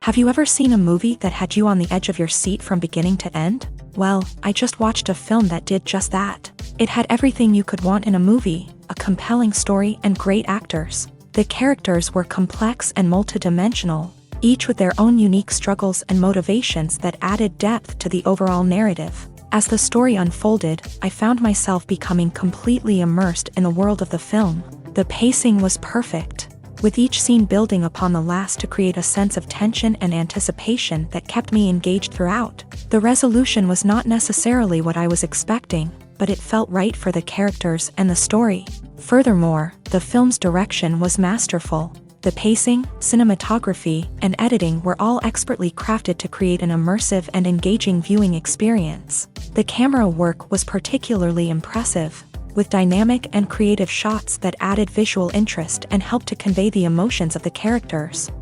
Have you ever seen a movie that had you on the edge of your seat from beginning to end? Well, I just watched a film that did just that. It had everything you could want in a movie, a compelling story and great actors. The characters were complex and multidimensional, each with their own unique struggles and motivations that added depth to the overall narrative. As the story unfolded, I found myself becoming completely immersed in the world of the film. The pacing was perfect, with each scene building upon the last to create a sense of tension and anticipation that kept me engaged throughout. The resolution was not necessarily what I was expecting, but it felt right for the characters and the story. Furthermore, the film's direction was masterful. The pacing, cinematography, and editing were all expertly crafted to create an immersive and engaging viewing experience. The camera work was particularly impressive, with dynamic and creative shots that added visual interest and helped to convey the emotions of the characters.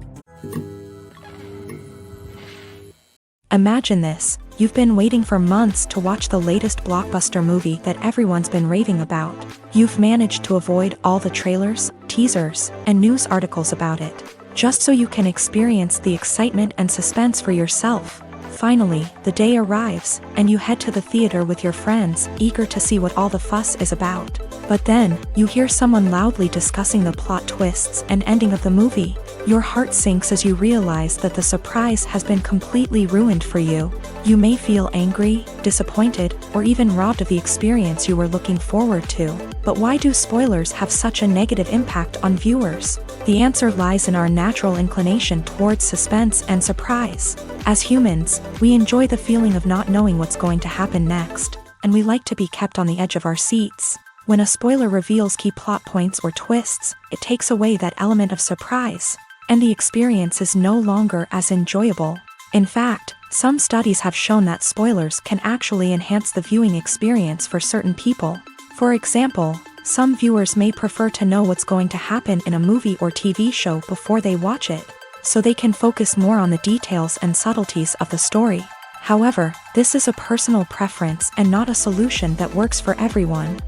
Imagine this: you've been waiting for months to watch the latest blockbuster movie that everyone's been raving about. You've managed to avoid all the trailers, teasers, and news articles about it, just so you can experience the excitement and suspense for yourself. Finally, the day arrives, and you head to the theater with your friends, eager to see what all the fuss is about. But then, you hear someone loudly discussing the plot twists and ending of the movie. Your heart sinks as you realize that the surprise has been completely ruined for you. You may feel angry, disappointed, or even robbed of the experience you were looking forward to. But why do spoilers have such a negative impact on viewers? The answer lies in our natural inclination towards suspense and surprise. As humans, we enjoy the feeling of not knowing what's going to happen next, and we like to be kept on the edge of our seats. When a spoiler reveals key plot points or twists, it takes away that element of surprise, and the experience is no longer as enjoyable. In fact, some studies have shown that spoilers can actually enhance the viewing experience for certain people. For example, some viewers may prefer to know what's going to happen in a movie or TV show before they watch it, so they can focus more on the details and subtleties of the story. However, this is a personal preference and not a solution that works for everyone.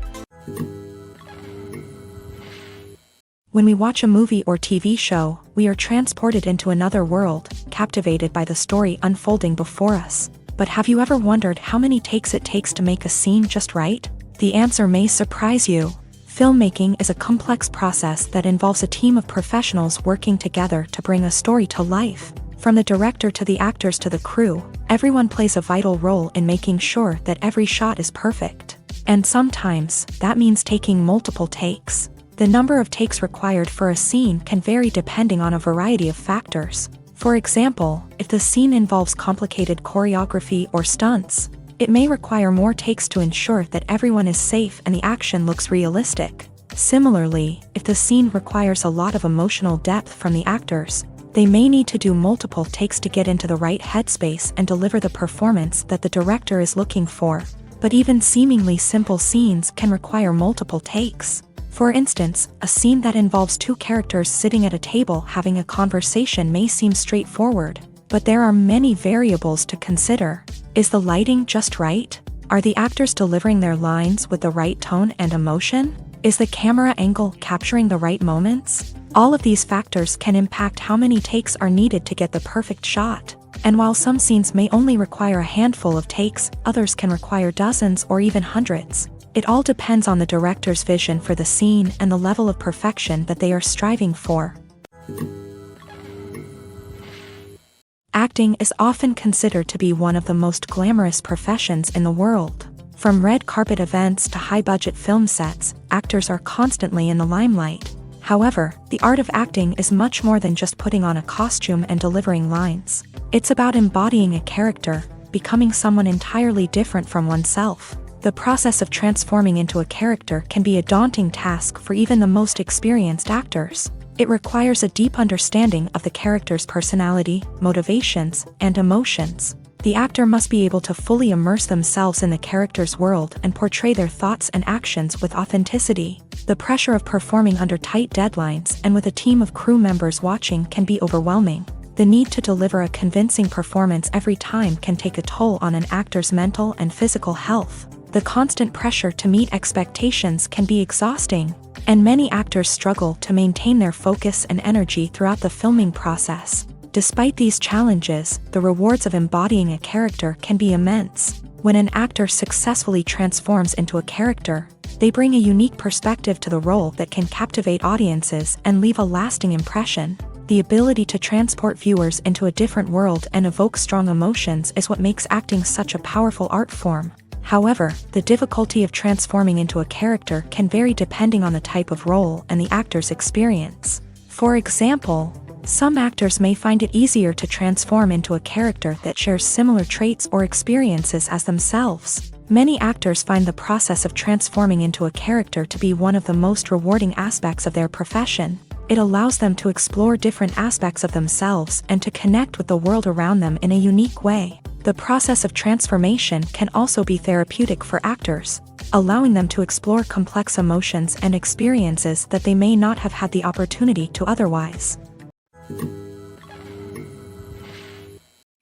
When we watch a movie or TV show, we are transported into another world, captivated by the story unfolding before us. But have you ever wondered how many takes it takes to make a scene just right? The answer may surprise you. Filmmaking is a complex process that involves a team of professionals working together to bring a story to life. From the director to the actors to the crew, everyone plays a vital role in making sure that every shot is perfect. And sometimes, that means taking multiple takes. The number of takes required for a scene can vary depending on a variety of factors. For example, if the scene involves complicated choreography or stunts, it may require more takes to ensure that everyone is safe and the action looks realistic. Similarly, if the scene requires a lot of emotional depth from the actors, they may need to do multiple takes to get into the right headspace and deliver the performance that the director is looking for. But even seemingly simple scenes can require multiple takes. For instance, a scene that involves two characters sitting at a table having a conversation may seem straightforward, but there are many variables to consider. Is the lighting just right? Are the actors delivering their lines with the right tone and emotion? Is the camera angle capturing the right moments? All of these factors can impact how many takes are needed to get the perfect shot. And while some scenes may only require a handful of takes, others can require dozens or even hundreds. It all depends on the director's vision for the scene and the level of perfection that they are striving for. Acting is often considered to be one of the most glamorous professions in the world. From red carpet events to high-budget film sets, actors are constantly in the limelight. However, the art of acting is much more than just putting on a costume and delivering lines. It's about embodying a character, becoming someone entirely different from oneself. The process of transforming into a character can be a daunting task for even the most experienced actors. It requires a deep understanding of the character's personality, motivations, and emotions. The actor must be able to fully immerse themselves in the character's world and portray their thoughts and actions with authenticity. The pressure of performing under tight deadlines and with a team of crew members watching can be overwhelming. The need to deliver a convincing performance every time can take a toll on an actor's mental and physical health. The constant pressure to meet expectations can be exhausting, and many actors struggle to maintain their focus and energy throughout the filming process. Despite these challenges, the rewards of embodying a character can be immense. When an actor successfully transforms into a character, they bring a unique perspective to the role that can captivate audiences and leave a lasting impression. The ability to transport viewers into a different world and evoke strong emotions is what makes acting such a powerful art form. However, the difficulty of transforming into a character can vary depending on the type of role and the actor's experience. For example, some actors may find it easier to transform into a character that shares similar traits or experiences as themselves. Many actors find the process of transforming into a character to be one of the most rewarding aspects of their profession. It allows them to explore different aspects of themselves and to connect with the world around them in a unique way. The process of transformation can also be therapeutic for actors, allowing them to explore complex emotions and experiences that they may not have had the opportunity to otherwise.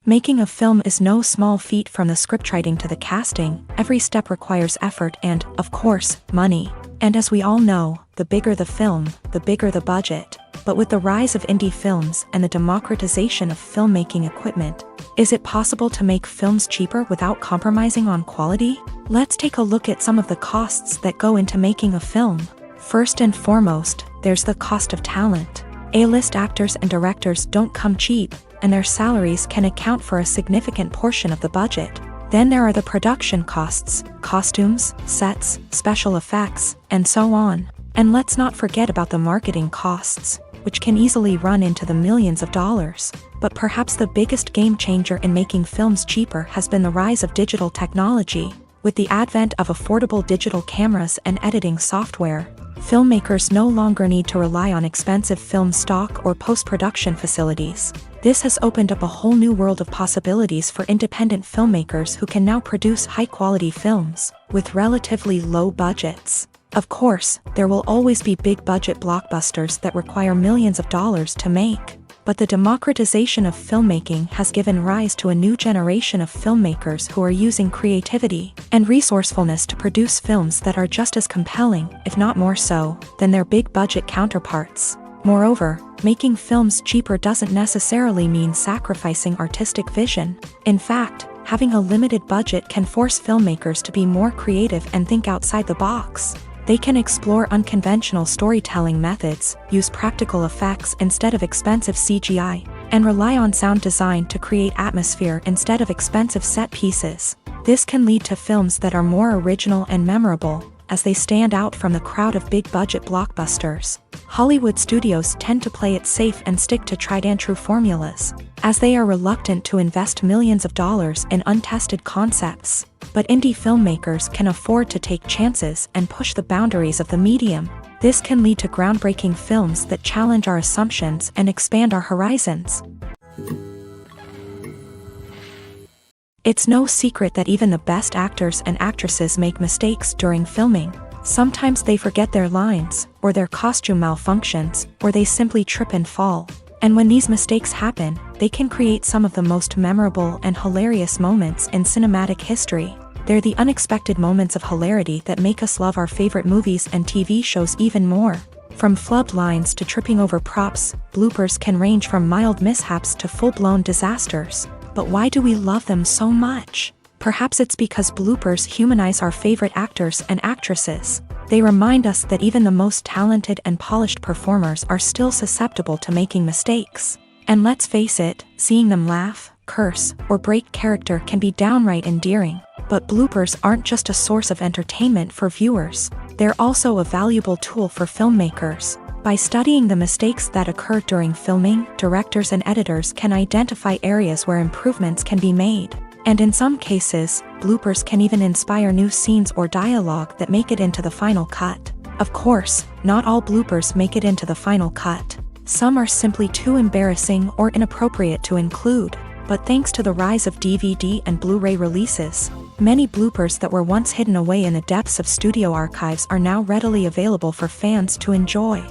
Making a film is no small feat. From the scriptwriting to the casting, every step requires effort and, of course, money. And as we all know, the bigger the film, the bigger the budget. But with the rise of indie films and the democratization of filmmaking equipment, is it possible to make films cheaper without compromising on quality? Let's take a look at some of the costs that go into making a film. First and foremost, there's the cost of talent. A-list actors and directors don't come cheap, and their salaries can account for a significant portion of the budget. Then there are the production costs, costumes, sets, special effects, and so on. And let's not forget about the marketing costs, which can easily run into the millions of dollars. But perhaps the biggest game changer in making films cheaper has been the rise of digital technology. With the advent of affordable digital cameras and editing software, filmmakers no longer need to rely on expensive film stock or post-production facilities. This has opened up a whole new world of possibilities for independent filmmakers who can now produce high-quality films with relatively low budgets. Of course, there will always be big-budget blockbusters that require millions of dollars to make. But the democratization of filmmaking has given rise to a new generation of filmmakers who are using creativity and resourcefulness to produce films that are just as compelling, if not more so, than their big-budget counterparts. Moreover, making films cheaper doesn't necessarily mean sacrificing artistic vision. In fact, having a limited budget can force filmmakers to be more creative and think outside the box. They can explore unconventional storytelling methods, use practical effects instead of expensive CGI, and rely on sound design to create atmosphere instead of expensive set pieces. This can lead to films that are more original and memorable, as they stand out from the crowd of big-budget blockbusters. Hollywood studios tend to play it safe and stick to tried-and-true formulas, as they are reluctant to invest millions of dollars in untested concepts. But indie filmmakers can afford to take chances and push the boundaries of the medium. This can lead to groundbreaking films that challenge our assumptions and expand our horizons. It's no secret that even the best actors and actresses make mistakes during filming. Sometimes they forget their lines, or their costume malfunctions, or they simply trip and fall. And when these mistakes happen, they can create some of the most memorable and hilarious moments in cinematic history. They're the unexpected moments of hilarity that make us love our favorite movies and TV shows even more. From flubbed lines to tripping over props, bloopers can range from mild mishaps to full-blown disasters. But why do we love them so much? Perhaps it's because bloopers humanize our favorite actors and actresses. They remind us that even the most talented and polished performers are still susceptible to making mistakes. And let's face it, seeing them laugh, curse, or break character can be downright endearing. But bloopers aren't just a source of entertainment for viewers. They're also a valuable tool for filmmakers. By studying the mistakes that occur during filming, directors and editors can identify areas where improvements can be made. And in some cases, bloopers can even inspire new scenes or dialogue that make it into the final cut. Of course, not all bloopers make it into the final cut. Some are simply too embarrassing or inappropriate to include. But thanks to the rise of DVD and Blu-ray releases, many bloopers that were once hidden away in the depths of studio archives are now readily available for fans to enjoy.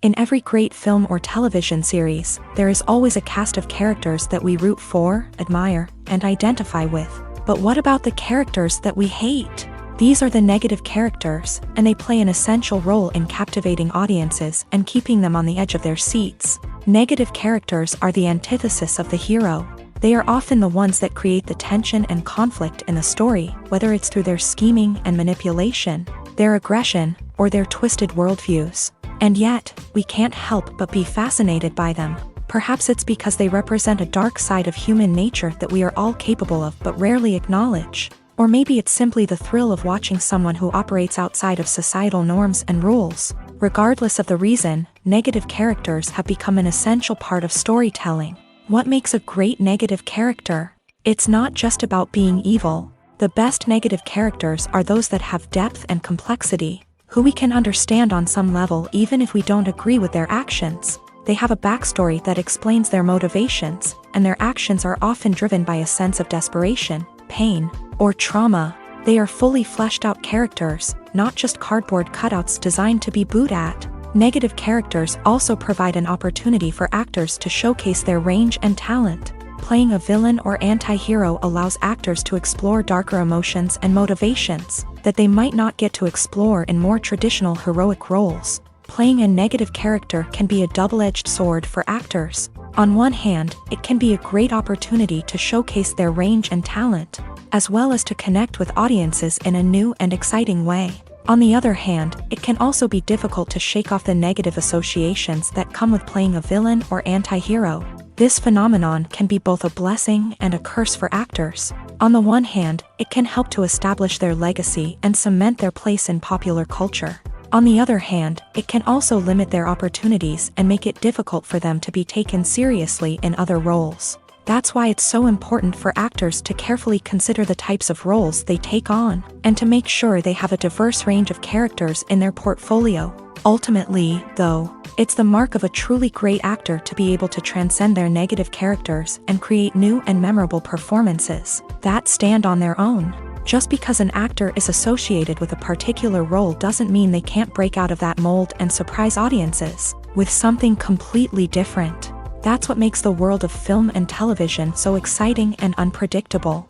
In every great film or television series, there is always a cast of characters that we root for, admire, and identify with. But what about the characters that we hate? These are the negative characters, and they play an essential role in captivating audiences and keeping them on the edge of their seats. Negative characters are the antithesis of the hero. They are often the ones that create the tension and conflict in the story, whether it's through their scheming and manipulation, their aggression, or their twisted worldviews. And yet, we can't help but be fascinated by them. Perhaps it's because they represent a dark side of human nature that we are all capable of but rarely acknowledge. Or maybe it's simply the thrill of watching someone who operates outside of societal norms and rules. Regardless of the reason, negative characters have become an essential part of storytelling. What makes a great negative character? It's not just about being evil. The best negative characters are those that have depth and complexity, who we can understand on some level even if we don't agree with their actions. They have a backstory that explains their motivations, and their actions are often driven by a sense of desperation, pain, or trauma. They are fully fleshed out characters, not just cardboard cutouts designed to be booed at. Negative characters also provide an opportunity for actors to showcase their range and talent. Playing a villain or anti-hero allows actors to explore darker emotions and motivations that they might not get to explore in more traditional heroic roles. Playing a negative character can be a double-edged sword for actors. On one hand, it can be a great opportunity to showcase their range and talent, as well as to connect with audiences in a new and exciting way. On the other hand, it can also be difficult to shake off the negative associations that come with playing a villain or anti-hero. This phenomenon can be both a blessing and a curse for actors. On the one hand, it can help to establish their legacy and cement their place in popular culture. On the other hand, it can also limit their opportunities and make it difficult for them to be taken seriously in other roles. That's why it's so important for actors to carefully consider the types of roles they take on, and to make sure they have a diverse range of characters in their portfolio. Ultimately, though, it's the mark of a truly great actor to be able to transcend their negative characters and create new and memorable performances that stand on their own. Just because an actor is associated with a particular role doesn't mean they can't break out of that mold and surprise audiences with something completely different. That's what makes the world of film and television so exciting and unpredictable.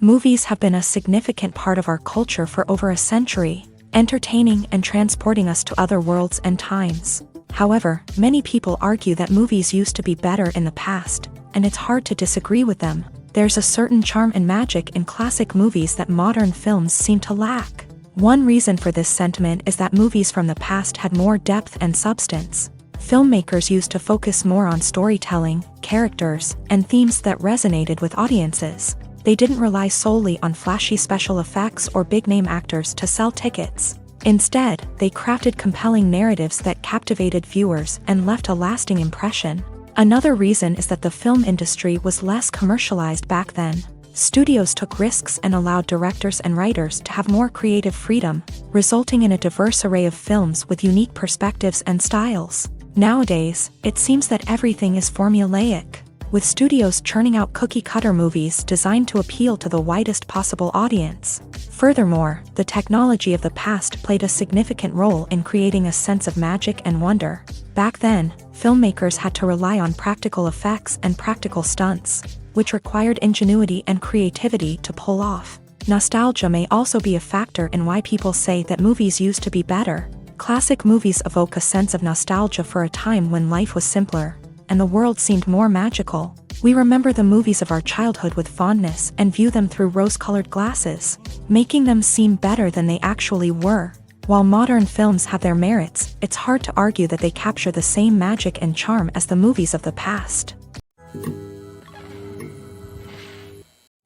Movies have been a significant part of our culture for over a century, entertaining and transporting us to other worlds and times. However, many people argue that movies used to be better in the past, and it's hard to disagree with them. There's a certain charm and magic in classic movies that modern films seem to lack. One reason for this sentiment is that movies from the past had more depth and substance. Filmmakers used to focus more on storytelling, characters, and themes that resonated with audiences. They didn't rely solely on flashy special effects or big-name actors to sell tickets. Instead, they crafted compelling narratives that captivated viewers and left a lasting impression. Another reason is that the film industry was less commercialized back then. Studios took risks and allowed directors and writers to have more creative freedom, resulting in a diverse array of films with unique perspectives and styles. Nowadays, it seems that everything is formulaic, with studios churning out cookie-cutter movies designed to appeal to the widest possible audience. Furthermore, the technology of the past played a significant role in creating a sense of magic and wonder. Back then, filmmakers had to rely on practical effects and practical stunts, which required ingenuity and creativity to pull off. Nostalgia may also be a factor in why people say that movies used to be better. Classic movies evoke a sense of nostalgia for a time when life was simpler, and the world seemed more magical. We remember the movies of our childhood with fondness and view them through rose-colored glasses, making them seem better than they actually were. While modern films have their merits, it's hard to argue that they capture the same magic and charm as the movies of the past.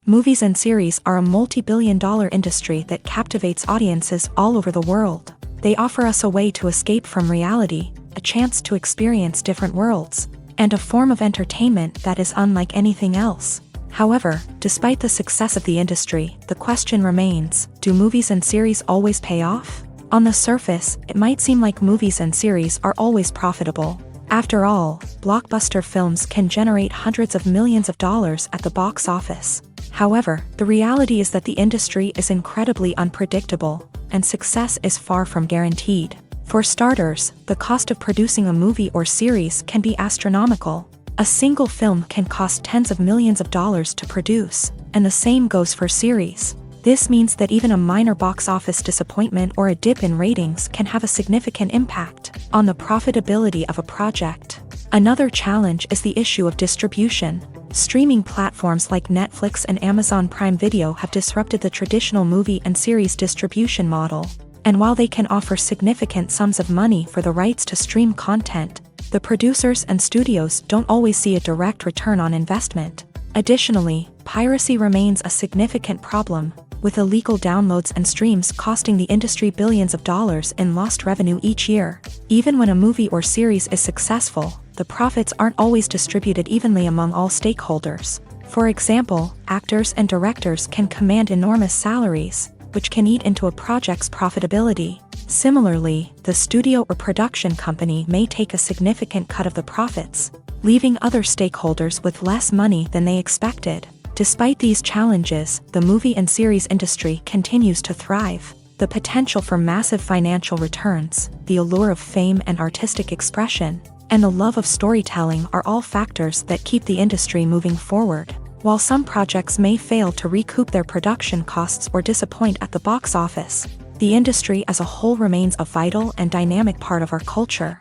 Movies and series are a multi-billion-dollar industry that captivates audiences all over the world. They offer us a way to escape from reality, a chance to experience different worlds, and a form of entertainment that is unlike anything else. However, despite the success of the industry, the question remains, do movies and series always pay off? On the surface, it might seem like movies and series are always profitable. After all, blockbuster films can generate hundreds of millions of dollars at the box office. However, the reality is that the industry is incredibly unpredictable, and success is far from guaranteed. For starters, the cost of producing a movie or series can be astronomical. A single film can cost tens of millions of dollars to produce, and the same goes for series. This means that even a minor box office disappointment or a dip in ratings can have a significant impact on the profitability of a project. Another challenge is the issue of distribution. Streaming platforms like Netflix and Amazon Prime Video have disrupted the traditional movie and series distribution model. And while they can offer significant sums of money for the rights to stream content, the producers and studios don't always see a direct return on investment. Additionally, piracy remains a significant problem, with illegal downloads and streams costing the industry billions of dollars in lost revenue each year. Even when a movie or series is successful, the profits aren't always distributed evenly among all stakeholders. For example, actors and directors can command enormous salaries, which can eat into a project's profitability. Similarly, the studio or production company may take a significant cut of the profits, leaving other stakeholders with less money than they expected. Despite these challenges, the movie and series industry continues to thrive. The potential for massive financial returns, the allure of fame and artistic expression, and the love of storytelling are all factors that keep the industry moving forward. While some projects may fail to recoup their production costs or disappoint at the box office, the industry as a whole remains a vital and dynamic part of our culture.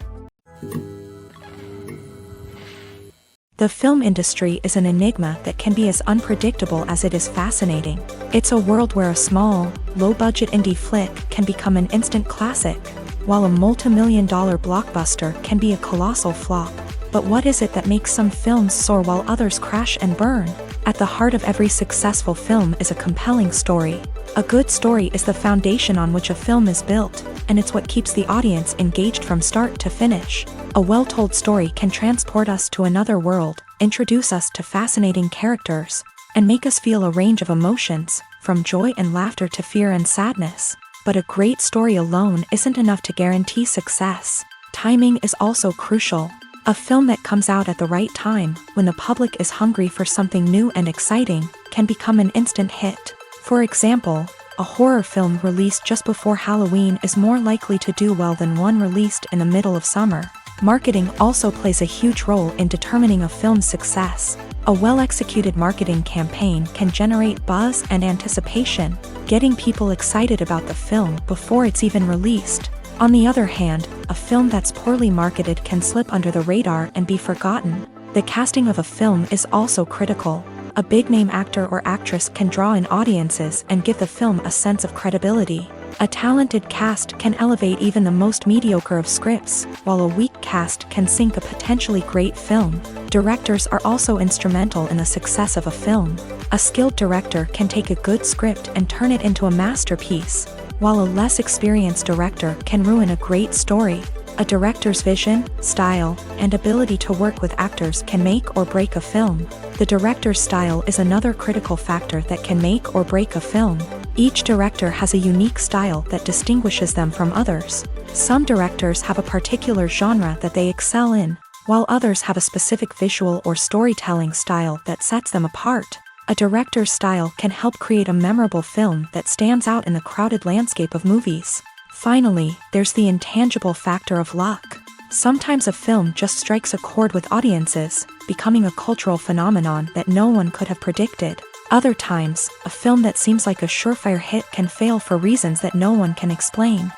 The film industry is an enigma that can be as unpredictable as it is fascinating. It's a world where a small, low-budget indie flick can become an instant classic, while a multi-million-dollar blockbuster can be a colossal flop. But what is it that makes some films soar while others crash and burn? At the heart of every successful film is a compelling story. A good story is the foundation on which a film is built, and it's what keeps the audience engaged from start to finish. A well-told story can transport us to another world, introduce us to fascinating characters, and make us feel a range of emotions, from joy and laughter to fear and sadness. But a great story alone isn't enough to guarantee success. Timing is also crucial. A film that comes out at the right time, when the public is hungry for something new and exciting, can become an instant hit. For example, a horror film released just before Halloween is more likely to do well than one released in the middle of summer. Marketing also plays a huge role in determining a film's success. A well-executed marketing campaign can generate buzz and anticipation, getting people excited about the film before it's even released. On the other hand, a film that's poorly marketed can slip under the radar and be forgotten. The casting of a film is also critical. A big-name actor or actress can draw in audiences and give the film a sense of credibility. A talented cast can elevate even the most mediocre of scripts, while a weak cast can sink a potentially great film. Directors are also instrumental in the success of a film. A skilled director can take a good script and turn it into a masterpiece, while a less experienced director can ruin a great story. A director's vision, style, and ability to work with actors can make or break a film. The director's style is another critical factor that can make or break a film. Each director has a unique style that distinguishes them from others. Some directors have a particular genre that they excel in, while others have a specific visual or storytelling style that sets them apart. A director's style can help create a memorable film that stands out in the crowded landscape of movies. Finally, there's the intangible factor of luck. Sometimes a film just strikes a chord with audiences, becoming a cultural phenomenon that no one could have predicted. Other times, a film that seems like a surefire hit can fail for reasons that no one can explain.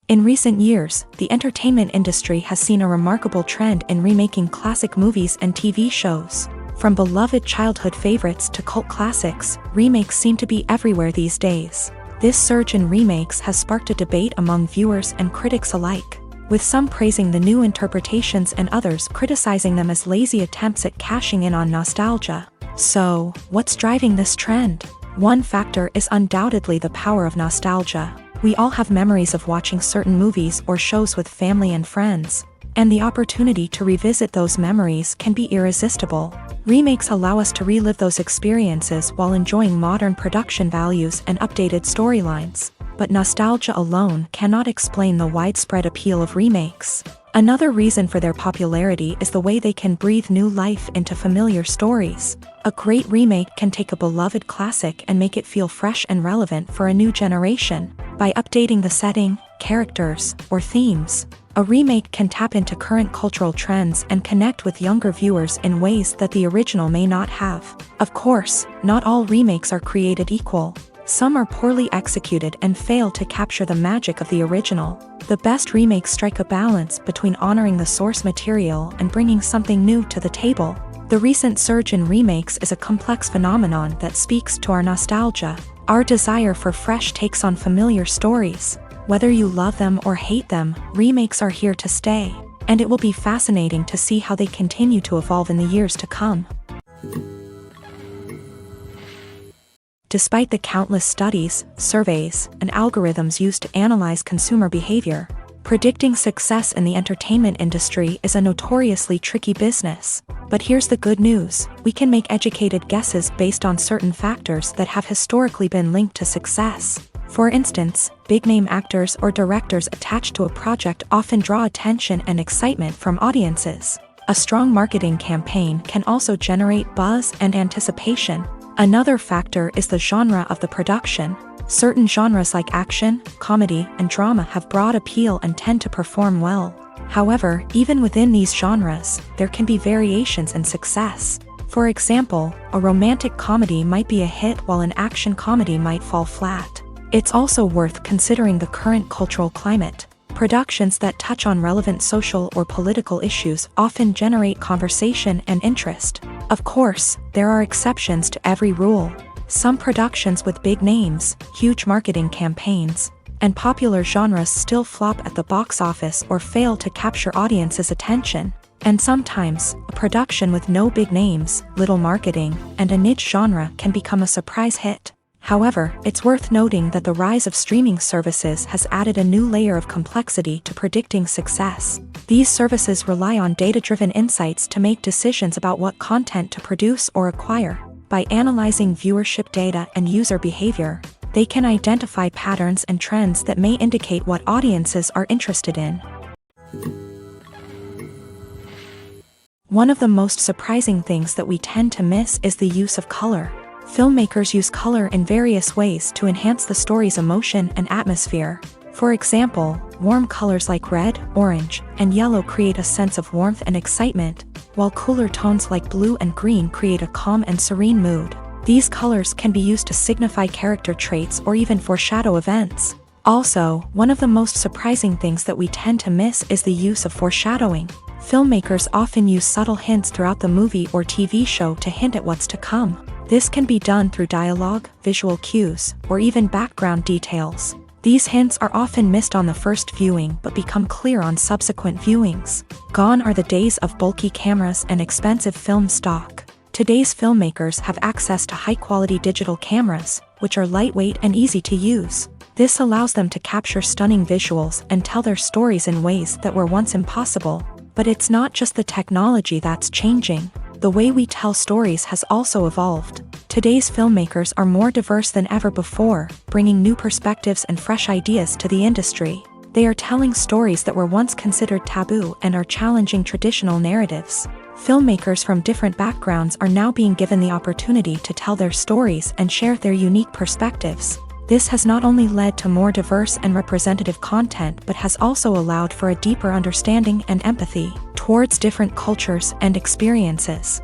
In recent years, the entertainment industry has seen a remarkable trend in remaking classic movies and TV shows. From beloved childhood favorites to cult classics, remakes seem to be everywhere these days. This surge in remakes has sparked a debate among viewers and critics alike, with some praising the new interpretations and others criticizing them as lazy attempts at cashing in on nostalgia. So, what's driving this trend? One factor is undoubtedly the power of nostalgia. We all have memories of watching certain movies or shows with family and friends, and the opportunity to revisit those memories can be irresistible. Remakes allow us to relive those experiences while enjoying modern production values and updated storylines. But nostalgia alone cannot explain the widespread appeal of remakes. Another reason for their popularity is the way they can breathe new life into familiar stories. A great remake can take a beloved classic and make it feel fresh and relevant for a new generation. By updating the setting, characters, or themes, A remake can tap into current cultural trends and connect with younger viewers in ways that the original may not have. Of course, not all remakes are created equal. Some are poorly executed and fail to capture the magic of the original. The best remakes strike a balance between honoring the source material and bringing something new to the table. The recent surge in remakes is a complex phenomenon that speaks to our nostalgia, our desire for fresh takes on familiar stories. Whether you love them or hate them, remakes are here to stay, and it will be fascinating to see how they continue to evolve in the years to come. Despite the countless studies, surveys, and algorithms used to analyze consumer behavior, predicting success in the entertainment industry is a notoriously tricky business. But here's the good news: we can make educated guesses based on certain factors that have historically been linked to success. For instance, big-name actors or directors attached to a project often draw attention and excitement from audiences. A strong marketing campaign can also generate buzz and anticipation. Another factor is the genre of the production. Certain genres like action, comedy, and drama have broad appeal and tend to perform well. However, even within these genres, there can be variations in success. For example, a romantic comedy might be a hit while an action comedy might fall flat. It's also worth considering the current cultural climate. Productions that touch on relevant social or political issues often generate conversation and interest. Of course, there are exceptions to every rule. Some productions with big names, huge marketing campaigns, and popular genres still flop at the box office or fail to capture audiences' attention. And sometimes, a production with no big names, little marketing, and a niche genre can become a surprise hit. However, it's worth noting that the rise of streaming services has added a new layer of complexity to predicting success. These services rely on data-driven insights to make decisions about what content to produce or acquire. By analyzing viewership data and user behavior, they can identify patterns and trends that may indicate what audiences are interested in. One of the most surprising things that we tend to miss is the use of color. Filmmakers use color in various ways to enhance the story's emotion and atmosphere. For example, warm colors like red, orange, and yellow create a sense of warmth and excitement, while cooler tones like blue and green create a calm and serene mood. These colors can be used to signify character traits or even foreshadow events. Also, one of the most surprising things that we tend to miss is the use of foreshadowing. Filmmakers often use subtle hints throughout the movie or TV show to hint at what's to come. This can be done through dialogue, visual cues, or even background details. These hints are often missed on the first viewing but become clear on subsequent viewings. Gone are the days of bulky cameras and expensive film stock. Today's filmmakers have access to high-quality digital cameras, which are lightweight and easy to use. This allows them to capture stunning visuals and tell their stories in ways that were once impossible. But it's not just the technology that's changing. The way we tell stories has also evolved. Today's filmmakers are more diverse than ever before, bringing new perspectives and fresh ideas to the industry. They are telling stories that were once considered taboo and are challenging traditional narratives. Filmmakers from different backgrounds are now being given the opportunity to tell their stories and share their unique perspectives. This has not only led to more diverse and representative content but has also allowed for a deeper understanding and empathy towards different cultures and experiences.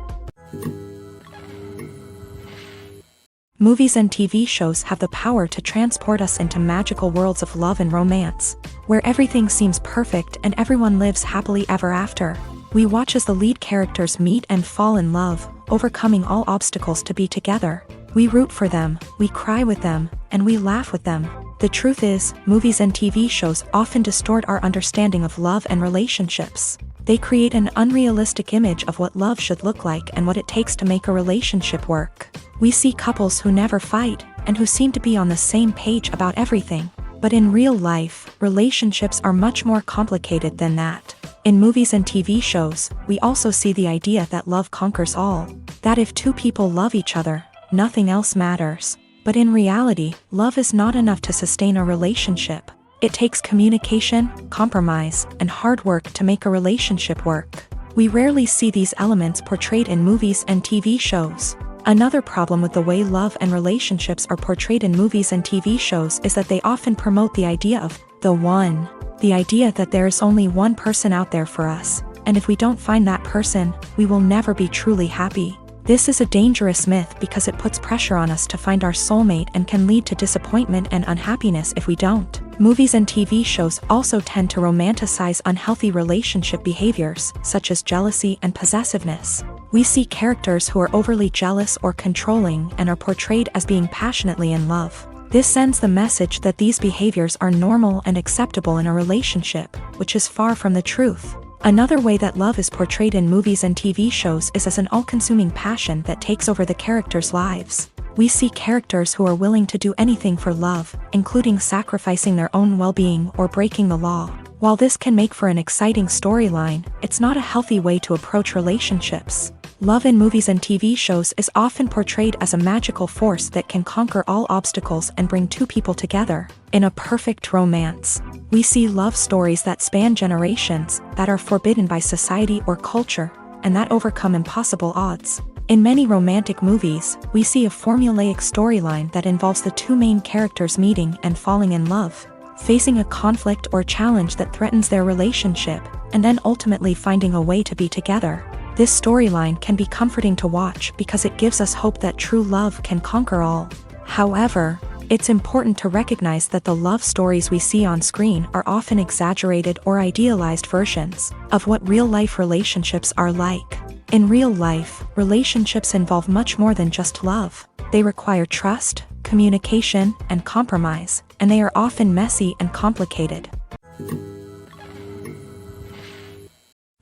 Movies and TV shows have the power to transport us into magical worlds of love and romance, where everything seems perfect and everyone lives happily ever after. We watch as the lead characters meet and fall in love, overcoming all obstacles to be together. We root for them, we cry with them, and we laugh with them. The truth is, movies and TV shows often distort our understanding of love and relationships. They create an unrealistic image of what love should look like and what it takes to make a relationship work. We see couples who never fight, and who seem to be on the same page about everything. But in real life, relationships are much more complicated than that. In movies and TV shows, we also see the idea that love conquers all. That if two people love each other, nothing else matters. But in reality, love is not enough to sustain a relationship. It takes communication, compromise, and hard work to make a relationship work. We rarely see these elements portrayed in movies and TV shows. Another problem with the way love and relationships are portrayed in movies and TV shows is that they often promote the idea of The one. The idea that there is only one person out there for us, and if we don't find that person, we will never be truly happy. This is a dangerous myth because it puts pressure on us to find our soulmate and can lead to disappointment and unhappiness if we don't. Movies and TV shows also tend to romanticize unhealthy relationship behaviors, such as jealousy and possessiveness. We see characters who are overly jealous or controlling and are portrayed as being passionately in love. This sends the message that these behaviors are normal and acceptable in a relationship, which is far from the truth. Another way that love is portrayed in movies and TV shows is as an all-consuming passion that takes over the characters' lives. We see characters who are willing to do anything for love, including sacrificing their own well-being or breaking the law. While this can make for an exciting storyline, it's not a healthy way to approach relationships. Love in movies and TV shows is often portrayed as a magical force that can conquer all obstacles and bring two people together. In a perfect romance, we see love stories that span generations, that are forbidden by society or culture, and that overcome impossible odds. In many romantic movies, we see a formulaic storyline that involves the two main characters meeting and falling in love, facing a conflict or challenge that threatens their relationship, and then ultimately finding a way to be together. This storyline can be comforting to watch because it gives us hope that true love can conquer all. However, it's important to recognize that the love stories we see on screen are often exaggerated or idealized versions of what real-life relationships are like. In real life, relationships involve much more than just love. They require trust, communication, and compromise, and they are often messy and complicated.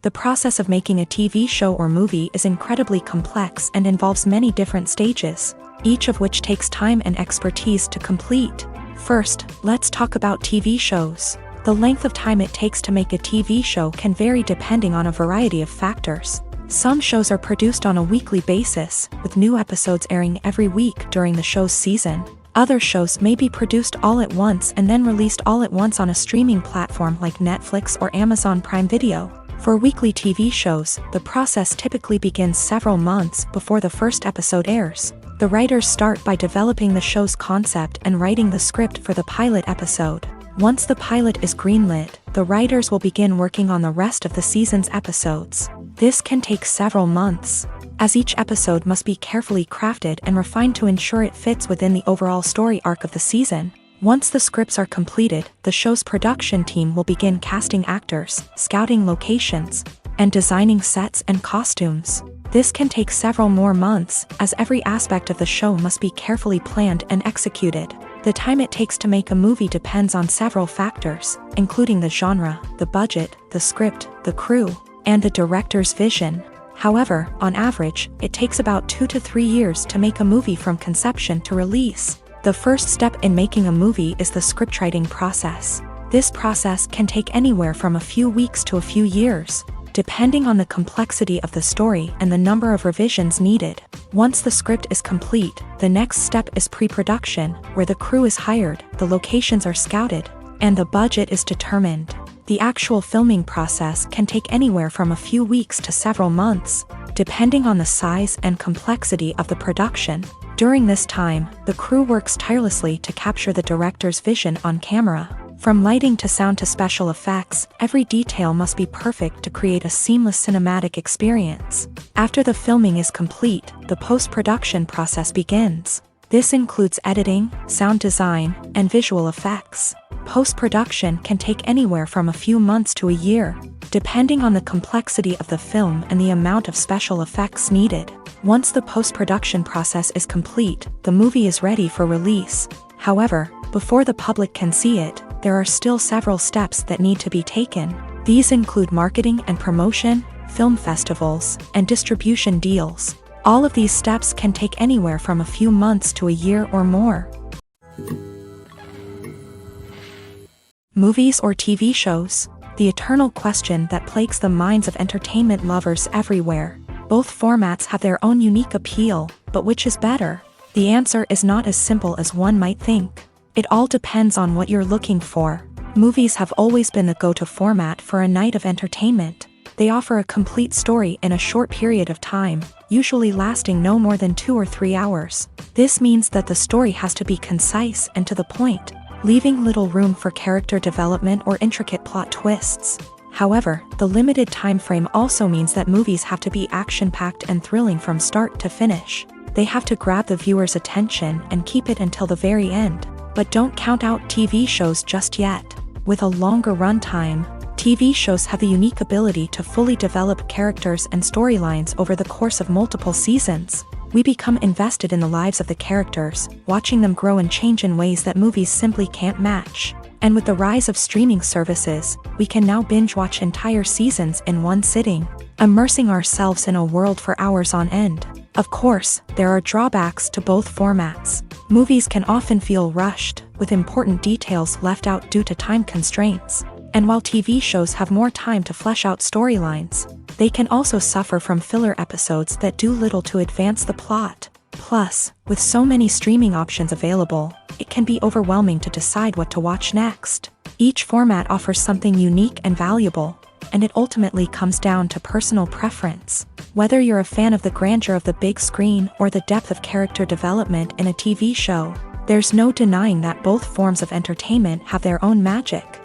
The process of making a TV show or movie is incredibly complex and involves many different stages, each of which takes time and expertise to complete. First, let's talk about TV shows. The length of time it takes to make a TV show can vary depending on a variety of factors. Some shows are produced on a weekly basis, with new episodes airing every week during the show's season. Other shows may be produced all at once and then released all at once on a streaming platform like Netflix or Amazon Prime Video. For weekly TV shows, the process typically begins several months before the first episode airs. The writers start by developing the show's concept and writing the script for the pilot episode. Once the pilot is greenlit, the writers will begin working on the rest of the season's episodes. This can take several months, as each episode must be carefully crafted and refined to ensure it fits within the overall story arc of the season. Once the scripts are completed, the show's production team will begin casting actors, scouting locations, and designing sets and costumes. This can take several more months, as every aspect of the show must be carefully planned and executed. The time it takes to make a movie depends on several factors, including the genre, the budget, the script, the crew, and the director's vision. However, on average, it takes about 2 to 3 years to make a movie from conception to release. The first step in making a movie is the scriptwriting process. This process can take anywhere from a few weeks to a few years, depending on the complexity of the story and the number of revisions needed. Once the script is complete, the next step is pre-production, where the crew is hired, the locations are scouted, and the budget is determined. The actual filming process can take anywhere from a few weeks to several months, depending on the size and complexity of the production. During this time, the crew works tirelessly to capture the director's vision on camera. From lighting to sound to special effects, every detail must be perfect to create a seamless cinematic experience. After the filming is complete, the post-production process begins. This includes editing, sound design, and visual effects. Post-production can take anywhere from a few months to a year, depending on the complexity of the film and the amount of special effects needed. Once the post-production process is complete, the movie is ready for release. However, before the public can see it, there are still several steps that need to be taken. These include marketing and promotion, film festivals, and distribution deals. All of these steps can take anywhere from a few months to a year or more. Movies or TV shows? The eternal question that plagues the minds of entertainment lovers everywhere. Both formats have their own unique appeal, but which is better? The answer is not as simple as one might think. It all depends on what you're looking for. Movies have always been the go-to format for a night of entertainment. They offer a complete story in a short period of time, usually lasting no more than 2 or 3 hours. This means that the story has to be concise and to the point. leaving little room for character development or intricate plot twists. However, the limited time frame also means that movies have to be action-packed and thrilling from start to finish. They have to grab the viewer's attention and keep it until the very end. But don't count out TV shows just yet. With a longer runtime, TV shows have the unique ability to fully develop characters and storylines over the course of multiple seasons. We become invested in the lives of the characters, watching them grow and change in ways that movies simply can't match. And with the rise of streaming services, we can now binge-watch entire seasons in one sitting, immersing ourselves in a world for hours on end. Of course, there are drawbacks to both formats. Movies can often feel rushed, with important details left out due to time constraints. And while TV shows have more time to flesh out storylines, they can also suffer from filler episodes that do little to advance the plot. Plus, with so many streaming options available, it can be overwhelming to decide what to watch next. Each format offers something unique and valuable, and it ultimately comes down to personal preference. Whether you're a fan of the grandeur of the big screen or the depth of character development in a TV show, there's no denying that both forms of entertainment have their own magic.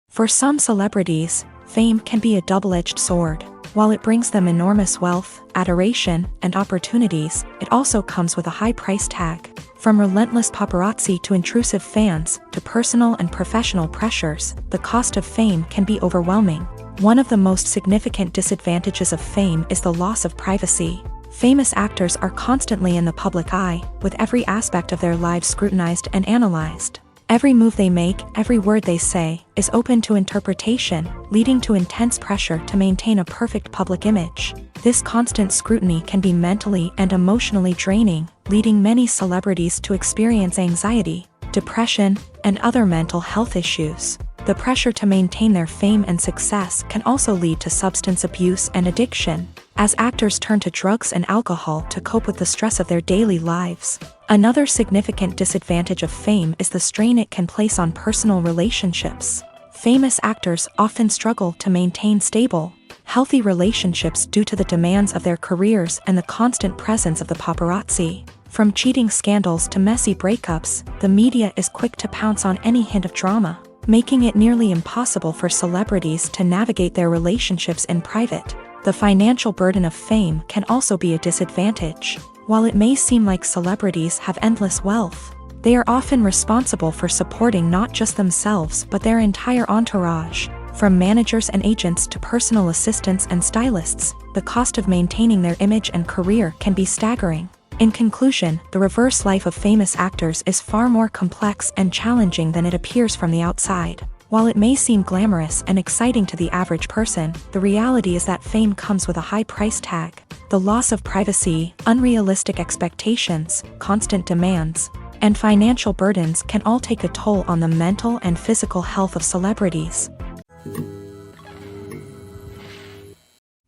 For some celebrities, fame can be a double-edged sword. While it brings them enormous wealth, adoration, and opportunities, it also comes with a high price tag. From relentless paparazzi to intrusive fans, to personal and professional pressures, the cost of fame can be overwhelming. One of the most significant disadvantages of fame is the loss of privacy. Famous actors are constantly in the public eye, with every aspect of their lives scrutinized and analyzed. Every move they make, every word they say, is open to interpretation, leading to intense pressure to maintain a perfect public image. This constant scrutiny can be mentally and emotionally draining, leading many celebrities to experience anxiety, depression, and other mental health issues. The pressure to maintain their fame and success can also lead to substance abuse and addiction, as actors turn to drugs and alcohol to cope with the stress of their daily lives. Another significant disadvantage of fame is the strain it can place on personal relationships. Famous actors often struggle to maintain stable, healthy relationships due to the demands of their careers and the constant presence of the paparazzi. From cheating scandals to messy breakups, the media is quick to pounce on any hint of drama, making it nearly impossible for celebrities to navigate their relationships in private. The financial burden of fame can also be a disadvantage. While it may seem like celebrities have endless wealth, they are often responsible for supporting not just themselves but their entire entourage. From managers and agents to personal assistants and stylists, the cost of maintaining their image and career can be staggering. In conclusion, the reverse life of famous actors is far more complex and challenging than it appears from the outside. While it may seem glamorous and exciting to the average person, the reality is that fame comes with a high price tag. The loss of privacy, unrealistic expectations, constant demands, and financial burdens can all take a toll on the mental and physical health of celebrities.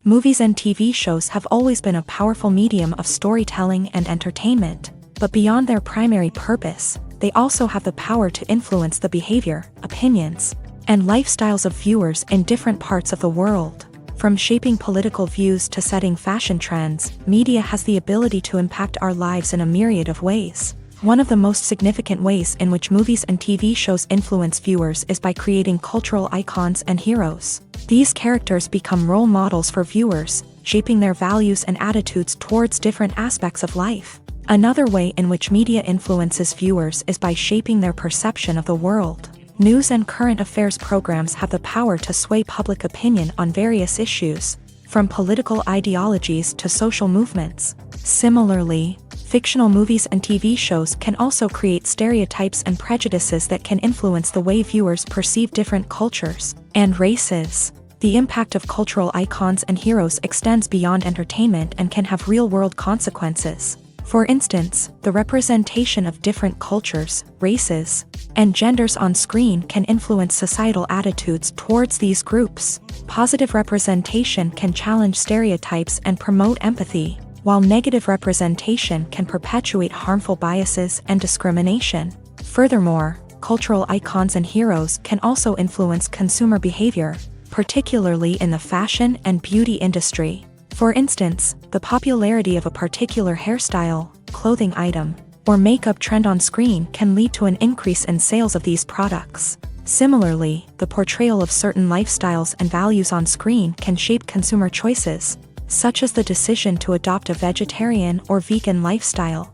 Movies and TV shows have always been a powerful medium of storytelling and entertainment, but beyond their primary purpose, they also have the power to influence the behavior, opinions, and lifestyles of viewers in different parts of the world. From shaping political views to setting fashion trends, media has the ability to impact our lives in a myriad of ways. One of the most significant ways in which movies and TV shows influence viewers is by creating cultural icons and heroes. These characters become role models for viewers, shaping their values and attitudes towards different aspects of life. Another way in which media influences viewers is by shaping their perception of the world. News and current affairs programs have the power to sway public opinion on various issues, from political ideologies to social movements. Similarly, fictional movies and TV shows can also create stereotypes and prejudices that can influence the way viewers perceive different cultures and races. The impact of cultural icons and heroes extends beyond entertainment and can have real-world consequences. For instance, the representation of different cultures, races, and genders on screen can influence societal attitudes towards these groups. Positive representation can challenge stereotypes and promote empathy, while negative representation can perpetuate harmful biases and discrimination. Furthermore, cultural icons and heroes can also influence consumer behavior, particularly in the fashion and beauty industry. For instance, the popularity of a particular hairstyle, clothing item, or makeup trend on screen can lead to an increase in sales of these products. Similarly, the portrayal of certain lifestyles and values on screen can shape consumer choices, such as the decision to adopt a vegetarian or vegan lifestyle.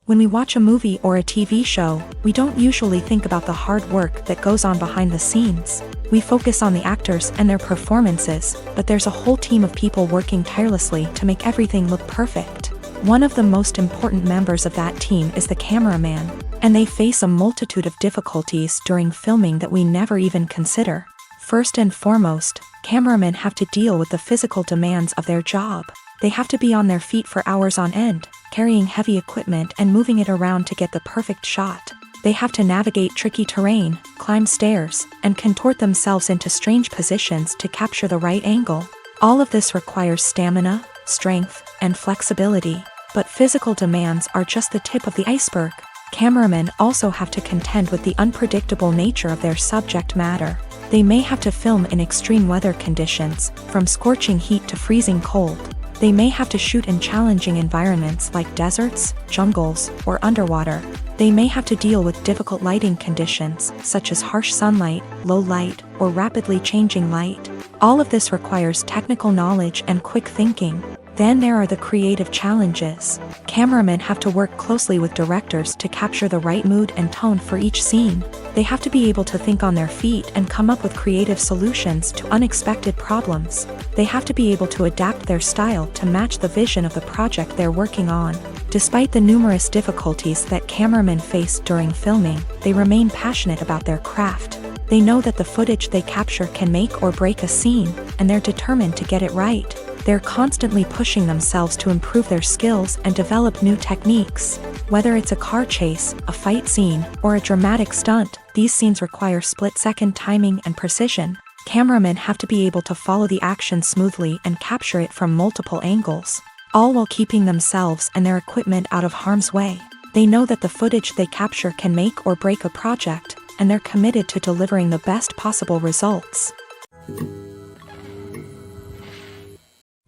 When we watch a movie or a TV show, we don't usually think about the hard work that goes on behind the scenes. We focus on the actors and their performances, but there's a whole team of people working tirelessly to make everything look perfect. One of the most important members of that team is the cameraman, and they face a multitude of difficulties during filming that we never even consider. First and foremost, cameramen have to deal with the physical demands of their job. They have to be on their feet for hours on end, carrying heavy equipment and moving it around to get the perfect shot. They have to navigate tricky terrain, climb stairs, and contort themselves into strange positions to capture the right angle. All of this requires stamina, strength, and flexibility. But physical demands are just the tip of the iceberg. Cameramen also have to contend with the unpredictable nature of their subject matter. They may have to film in extreme weather conditions, from scorching heat to freezing cold. They may have to shoot in challenging environments like deserts, jungles, or underwater. They may have to deal with difficult lighting conditions, such as harsh sunlight, low light, or rapidly changing light. All of this requires technical knowledge and quick thinking. Then there are the creative challenges. Cameramen have to work closely with directors to capture the right mood and tone for each scene. They have to be able to think on their feet and come up with creative solutions to unexpected problems. They have to be able to adapt their style to match the vision of the project they're working on. Despite the numerous difficulties that cameramen face during filming, they remain passionate about their craft. They know that the footage they capture can make or break a scene, and they're determined to get it right. They're constantly pushing themselves to improve their skills and develop new techniques. Whether it's a car chase, a fight scene, or a dramatic stunt, these scenes require split-second timing and precision. Cameramen have to be able to follow the action smoothly and capture it from multiple angles, all while keeping themselves and their equipment out of harm's way. They know that the footage they capture can make or break a project, and they're committed to delivering the best possible results.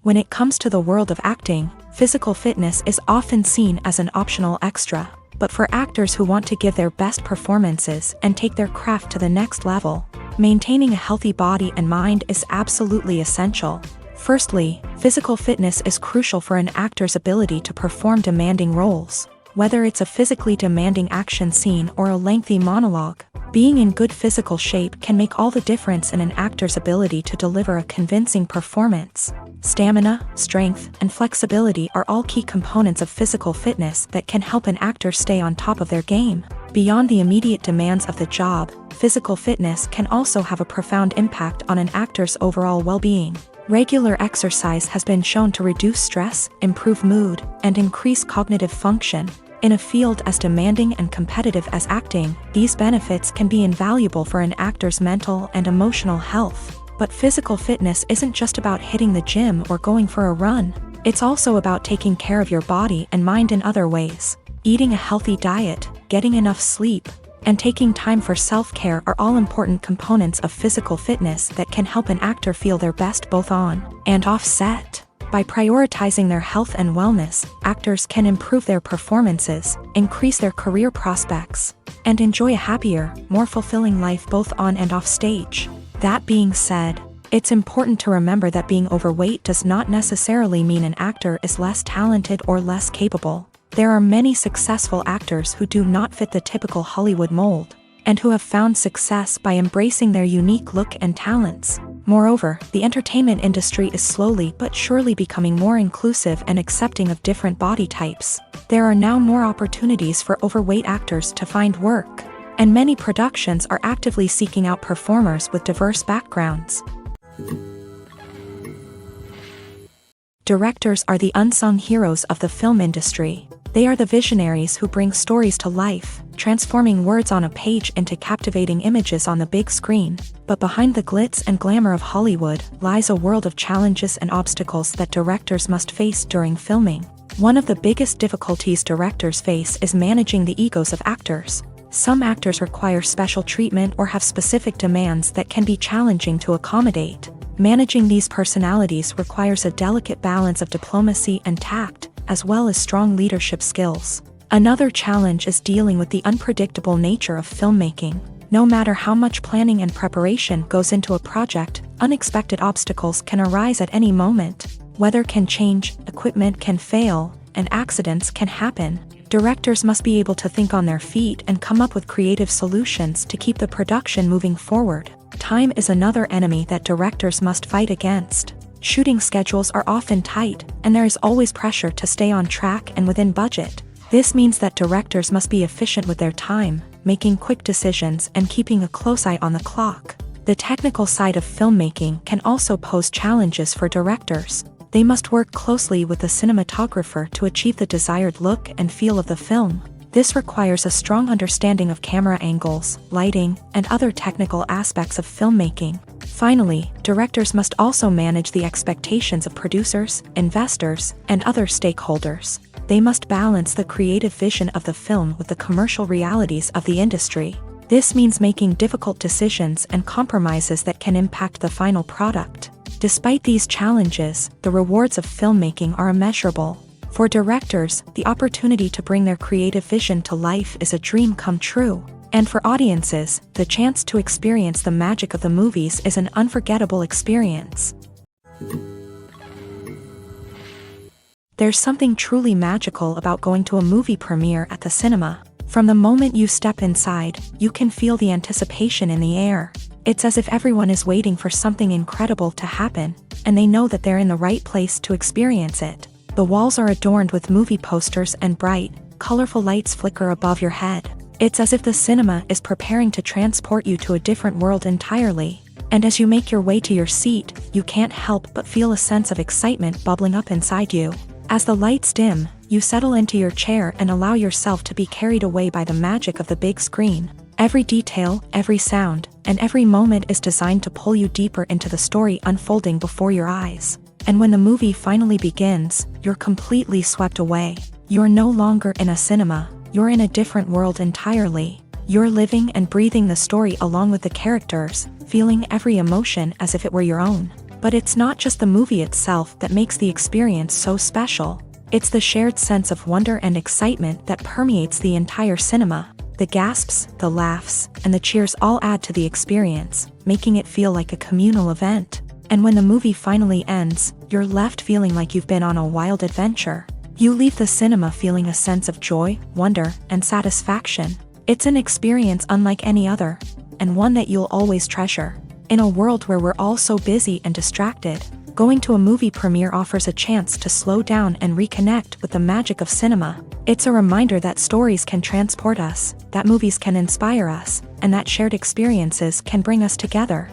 When it comes to the world of acting, physical fitness is often seen as an optional extra. But for actors who want to give their best performances and take their craft to the next level, maintaining a healthy body and mind is absolutely essential. Firstly, physical fitness is crucial for an actor's ability to perform demanding roles. Whether it's a physically demanding action scene or a lengthy monologue, being in good physical shape can make all the difference in an actor's ability to deliver a convincing performance. Stamina, strength, and flexibility are all key components of physical fitness that can help an actor stay on top of their game. Beyond the immediate demands of the job, physical fitness can also have a profound impact on an actor's overall well-being. Regular exercise has been shown to reduce stress, improve mood, and increase cognitive function. In a field as demanding and competitive as acting, these benefits can be invaluable for an actor's mental and emotional health. But physical fitness isn't just about hitting the gym or going for a run. It's also about taking care of your body and mind in other ways. Eating a healthy diet, getting enough sleep, and taking time for self-care are all important components of physical fitness that can help an actor feel their best both on and off set. By prioritizing their health and wellness, actors can improve their performances, increase their career prospects, and enjoy a happier, more fulfilling life both on and off stage. That being said, it's important to remember that being overweight does not necessarily mean an actor is less talented or less capable. There are many successful actors who do not fit the typical Hollywood mold, and who have found success by embracing their unique look and talents. Moreover, the entertainment industry is slowly but surely becoming more inclusive and accepting of different body types. There are now more opportunities for overweight actors to find work, and many productions are actively seeking out performers with diverse backgrounds. Directors are the unsung heroes of the film industry. They are the visionaries who bring stories to life, transforming words on a page into captivating images on the big screen. But behind the glitz and glamour of Hollywood lies a world of challenges and obstacles that directors must face during filming. One of the biggest difficulties directors face is managing the egos of actors. Some actors require special treatment or have specific demands that can be challenging to accommodate. Managing these personalities requires a delicate balance of diplomacy and tact, as well as strong leadership skills. Another challenge is dealing with the unpredictable nature of filmmaking. No matter how much planning and preparation goes into a project, unexpected obstacles can arise at any moment. Weather can change, equipment can fail, and accidents can happen. Directors must be able to think on their feet and come up with creative solutions to keep the production moving forward. Time is another enemy that directors must fight against. Shooting schedules are often tight, and there is always pressure to stay on track and within budget. This means that directors must be efficient with their time, making quick decisions and keeping a close eye on the clock. The technical side of filmmaking can also pose challenges for directors. They must work closely with the cinematographer to achieve the desired look and feel of the film. This requires a strong understanding of camera angles, lighting, and other technical aspects of filmmaking. Finally, directors must also manage the expectations of producers, investors, and other stakeholders. They must balance the creative vision of the film with the commercial realities of the industry. This means making difficult decisions and compromises that can impact the final product. Despite these challenges, the rewards of filmmaking are immeasurable. For directors, the opportunity to bring their creative vision to life is a dream come true. And for audiences, the chance to experience the magic of the movies is an unforgettable experience. There's something truly magical about going to a movie premiere at the cinema. From the moment you step inside, you can feel the anticipation in the air. It's as if everyone is waiting for something incredible to happen, and they know that they're in the right place to experience it. The walls are adorned with movie posters and bright, colorful lights flicker above your head. It's as if the cinema is preparing to transport you to a different world entirely. And as you make your way to your seat, you can't help but feel a sense of excitement bubbling up inside you. As the lights dim, you settle into your chair and allow yourself to be carried away by the magic of the big screen. Every detail, every sound, and every moment is designed to pull you deeper into the story unfolding before your eyes. And when the movie finally begins, you're completely swept away. You're no longer in a cinema, you're in a different world entirely. You're living and breathing the story along with the characters, feeling every emotion as if it were your own. But it's not just the movie itself that makes the experience so special. It's the shared sense of wonder and excitement that permeates the entire cinema. The gasps, the laughs, and the cheers all add to the experience, making it feel like a communal event. And when the movie finally ends, you're left feeling like you've been on a wild adventure. You leave the cinema feeling a sense of joy, wonder, and satisfaction. It's an experience unlike any other, and one that you'll always treasure. In a world where we're all so busy and distracted, going to a movie premiere offers a chance to slow down and reconnect with the magic of cinema. It's a reminder that stories can transport us, that movies can inspire us, and that shared experiences can bring us together.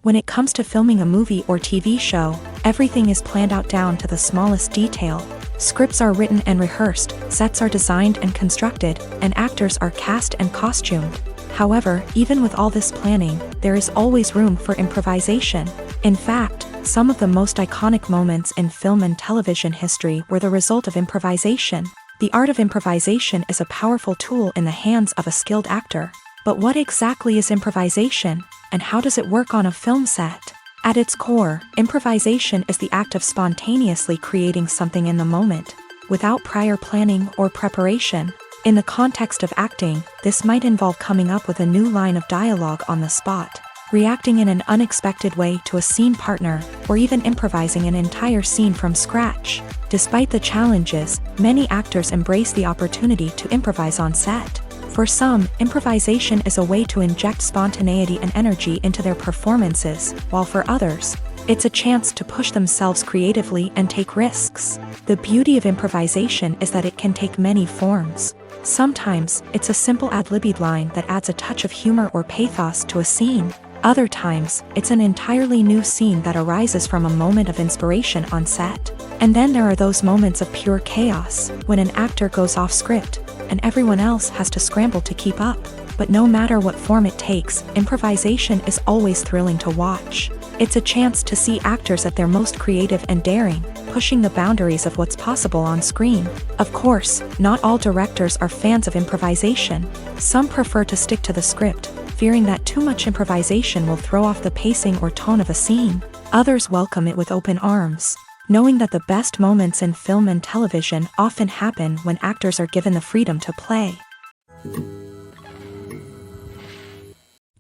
When it comes to filming a movie or TV show, everything is planned out down to the smallest detail. Scripts are written and rehearsed, sets are designed and constructed, and actors are cast and costumed. However, even with all this planning, there is always room for improvisation. In fact, some of the most iconic moments in film and television history were the result of improvisation. The art of improvisation is a powerful tool in the hands of a skilled actor. But what exactly is improvisation, and how does it work on a film set? At its core, improvisation is the act of spontaneously creating something in the moment, without prior planning or preparation. In the context of acting, this might involve coming up with a new line of dialogue on the spot, reacting in an unexpected way to a scene partner, or even improvising an entire scene from scratch. Despite the challenges, many actors embrace the opportunity to improvise on set. For some, improvisation is a way to inject spontaneity and energy into their performances, while for others, it's a chance to push themselves creatively and take risks. The beauty of improvisation is that it can take many forms. Sometimes, it's a simple ad-libbed line that adds a touch of humor or pathos to a scene. Other times, it's an entirely new scene that arises from a moment of inspiration on set. And then there are those moments of pure chaos, when an actor goes off script, and everyone else has to scramble to keep up. But no matter what form it takes, improvisation is always thrilling to watch. It's a chance to see actors at their most creative and daring, pushing the boundaries of what's possible on screen. Of course, not all directors are fans of improvisation. Some prefer to stick to the script, fearing that too much improvisation will throw off the pacing or tone of a scene. Others welcome it with open arms, knowing that the best moments in film and television often happen when actors are given the freedom to play.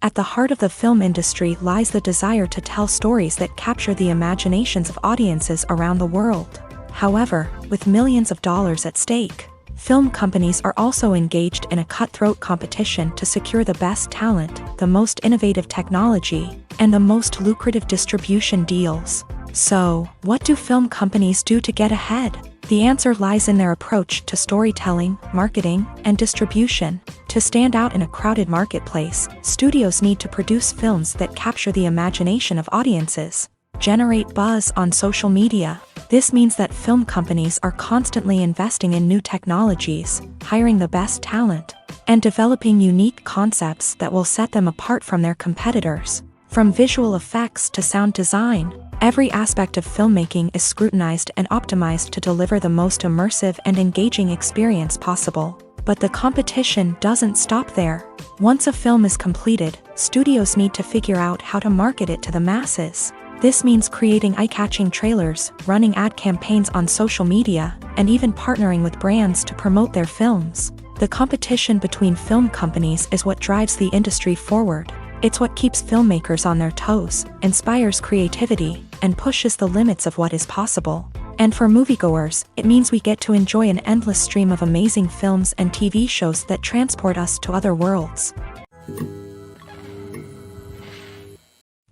At the heart of the film industry lies the desire to tell stories that capture the imaginations of audiences around the world. However, with millions of dollars at stake, film companies are also engaged in a cutthroat competition to secure the best talent, the most innovative technology, and the most lucrative distribution deals. So, what do film companies do to get ahead? The answer lies in their approach to storytelling, marketing, and distribution. To stand out in a crowded marketplace, studios need to produce films that capture the imagination of audiences, generate buzz on social media. This means that film companies are constantly investing in new technologies, hiring the best talent, and developing unique concepts that will set them apart from their competitors. From visual effects to sound design, every aspect of filmmaking is scrutinized and optimized to deliver the most immersive and engaging experience possible. But the competition doesn't stop there. Once a film is completed, studios need to figure out how to market it to the masses. This means creating eye-catching trailers, running ad campaigns on social media, and even partnering with brands to promote their films. The competition between film companies is what drives the industry forward. It's what keeps filmmakers on their toes, inspires creativity, and pushes the limits of what is possible. And for moviegoers, it means we get to enjoy an endless stream of amazing films and TV shows that transport us to other worlds.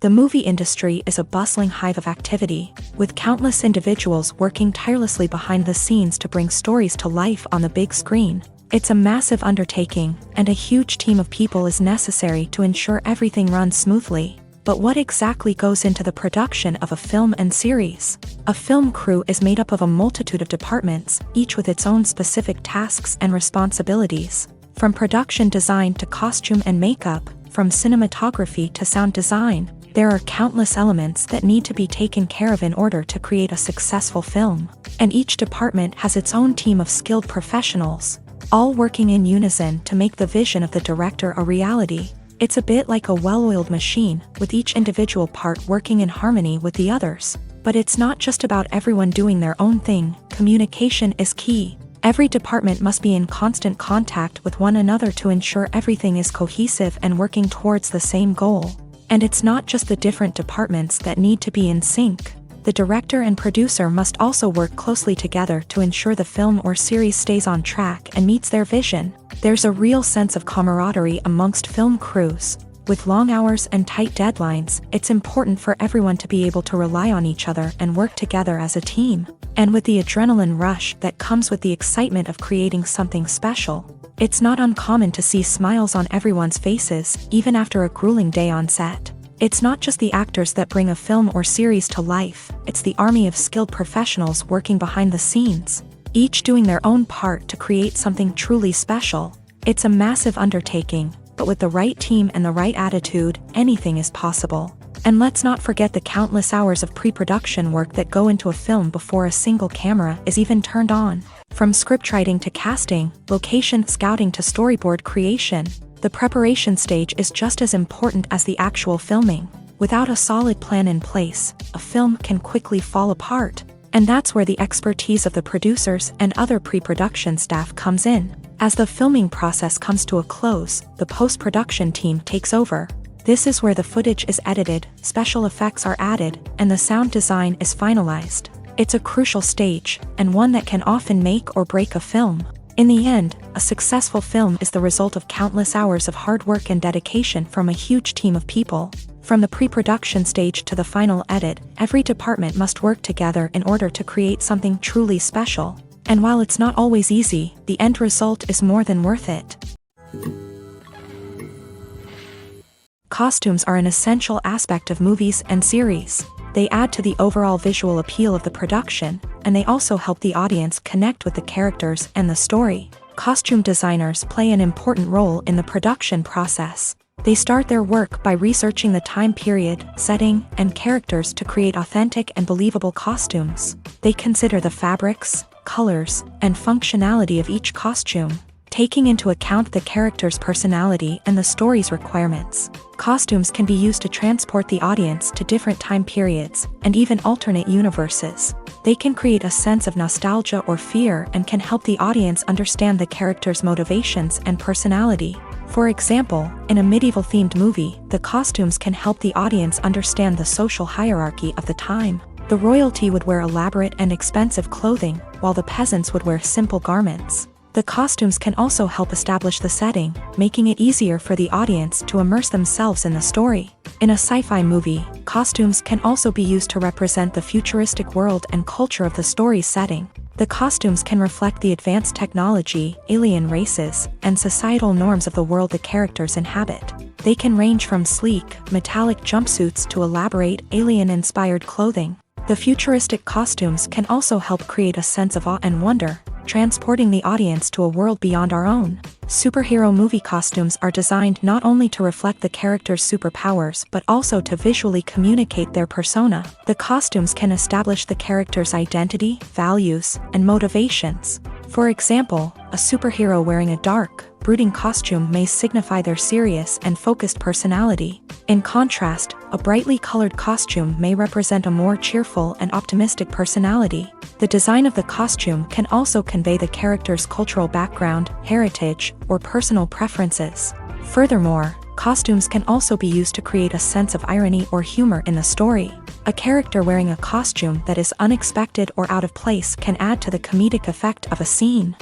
The movie industry is a bustling hive of activity, with countless individuals working tirelessly behind the scenes to bring stories to life on the big screen. It's a massive undertaking, and a huge team of people is necessary to ensure everything runs smoothly. But what exactly goes into the production of a film and series? A film crew is made up of a multitude of departments, each with its own specific tasks and responsibilities. From production design to costume and makeup, from cinematography to sound design, there are countless elements that need to be taken care of in order to create a successful film. And each department has its own team of skilled professionals, all working in unison to make the vision of the director a reality. It's a bit like a well-oiled machine, with each individual part working in harmony with the others. But it's not just about everyone doing their own thing. Communication is key. Every department must be in constant contact with one another to ensure everything is cohesive and working towards the same goal. And it's not just the different departments that need to be in sync. The director and producer must also work closely together to ensure the film or series stays on track and meets their vision. There's a real sense of camaraderie amongst film crews. With long hours and tight deadlines, it's important for everyone to be able to rely on each other and work together as a team. And with the adrenaline rush that comes with the excitement of creating something special, it's not uncommon to see smiles on everyone's faces, even after a grueling day on set. It's not just the actors that bring a film or series to life, it's the army of skilled professionals working behind the scenes, each doing their own part to create something truly special. It's a massive undertaking, but with the right team and the right attitude, anything is possible. And let's not forget the countless hours of pre-production work that go into a film before a single camera is even turned on. From scriptwriting to casting, location scouting to storyboard creation, the preparation stage is just as important as the actual filming. Without a solid plan in place, a film can quickly fall apart. And that's where the expertise of the producers and other pre-production staff comes in. As the filming process comes to a close, the post-production team takes over. This is where the footage is edited, special effects are added, and the sound design is finalized. It's a crucial stage, and one that can often make or break a film. In the end, a successful film is the result of countless hours of hard work and dedication from a huge team of people. From the pre-production stage to the final edit, every department must work together in order to create something truly special. And while it's not always easy, the end result is more than worth it. Costumes are an essential aspect of movies and series. They add to the overall visual appeal of the production, and they also help the audience connect with the characters and the story. Costume designers play an important role in the production process. They start their work by researching the time period, setting, and characters to create authentic and believable costumes. They consider the fabrics, colors, and functionality of each costume. taking into account the character's personality and the story's requirements. Costumes can be used to transport the audience to different time periods, and even alternate universes. They can create a sense of nostalgia or fear and can help the audience understand the character's motivations and personality. For example, in a medieval-themed movie, the costumes can help the audience understand the social hierarchy of the time. The royalty would wear elaborate and expensive clothing, while the peasants would wear simple garments. The costumes can also help establish the setting, making it easier for the audience to immerse themselves in the story. In a sci-fi movie, costumes can also be used to represent the futuristic world and culture of the story's setting. The costumes can reflect the advanced technology, alien races, and societal norms of the world the characters inhabit. They can range from sleek, metallic jumpsuits to elaborate, alien-inspired clothing. The futuristic costumes can also help create a sense of awe and wonder, transporting the audience to a world beyond our own. Superhero movie costumes are designed not only to reflect the character's superpowers but also to visually communicate their persona. The costumes can establish the character's identity, values, and motivations. For example, a superhero wearing a dark, brooding costume may signify their serious and focused personality. In contrast, a brightly colored costume may represent a more cheerful and optimistic personality. The design of the costume can also convey the character's cultural background, heritage, or personal preferences. Furthermore, costumes can also be used to create a sense of irony or humor in the story. A character wearing a costume that is unexpected or out of place can add to the comedic effect of a scene.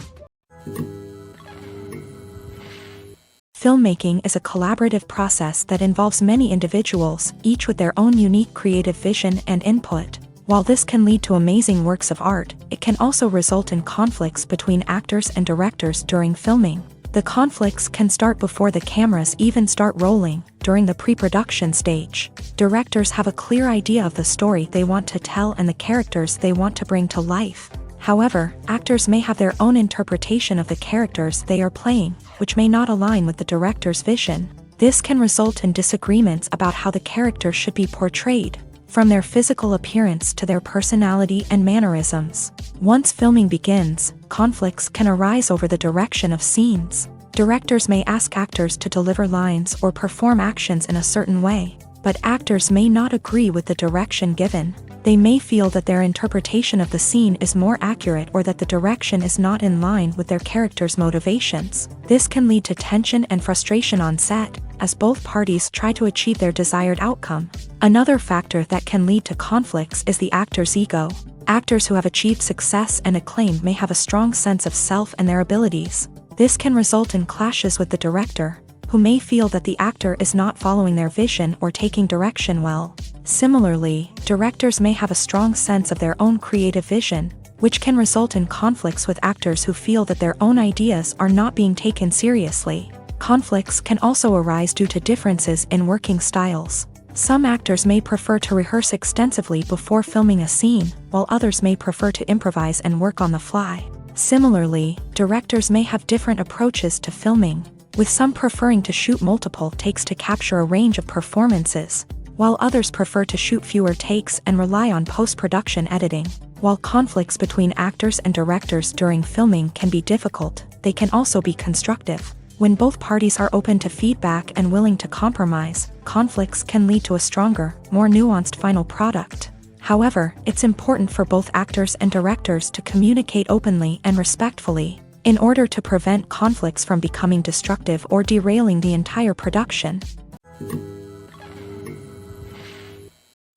Filmmaking is a collaborative process that involves many individuals, each with their own unique creative vision and input. While this can lead to amazing works of art, it can also result in conflicts between actors and directors during filming. The conflicts can start before the cameras even start rolling, during the pre-production stage. Directors have a clear idea of the story they want to tell and the characters they want to bring to life. However, actors may have their own interpretation of the characters they are playing, which may not align with the director's vision. This can result in disagreements about how the character should be portrayed, from their physical appearance to their personality and mannerisms. Once filming begins, conflicts can arise over the direction of scenes. Directors may ask actors to deliver lines or perform actions in a certain way, but actors may not agree with the direction given. They may feel that their interpretation of the scene is more accurate or that the direction is not in line with their character's motivations. This can lead to tension and frustration on set, as both parties try to achieve their desired outcome. Another factor that can lead to conflicts is the actor's ego. Actors who have achieved success and acclaim may have a strong sense of self and their abilities. This can result in clashes with the director, who may feel that the actor is not following their vision or taking direction well. Similarly, directors may have a strong sense of their own creative vision, which can result in conflicts with actors who feel that their own ideas are not being taken seriously. Conflicts can also arise due to differences in working styles. Some actors may prefer to rehearse extensively before filming a scene, while others may prefer to improvise and work on the fly. Similarly, directors may have different approaches to filming, with some preferring to shoot multiple takes to capture a range of performances, while others prefer to shoot fewer takes and rely on post-production editing. While conflicts between actors and directors during filming can be difficult, they can also be constructive. When both parties are open to feedback and willing to compromise, conflicts can lead to a stronger, more nuanced final product. However, it's important for both actors and directors to communicate openly and respectfully, in order to prevent conflicts from becoming destructive or derailing the entire production.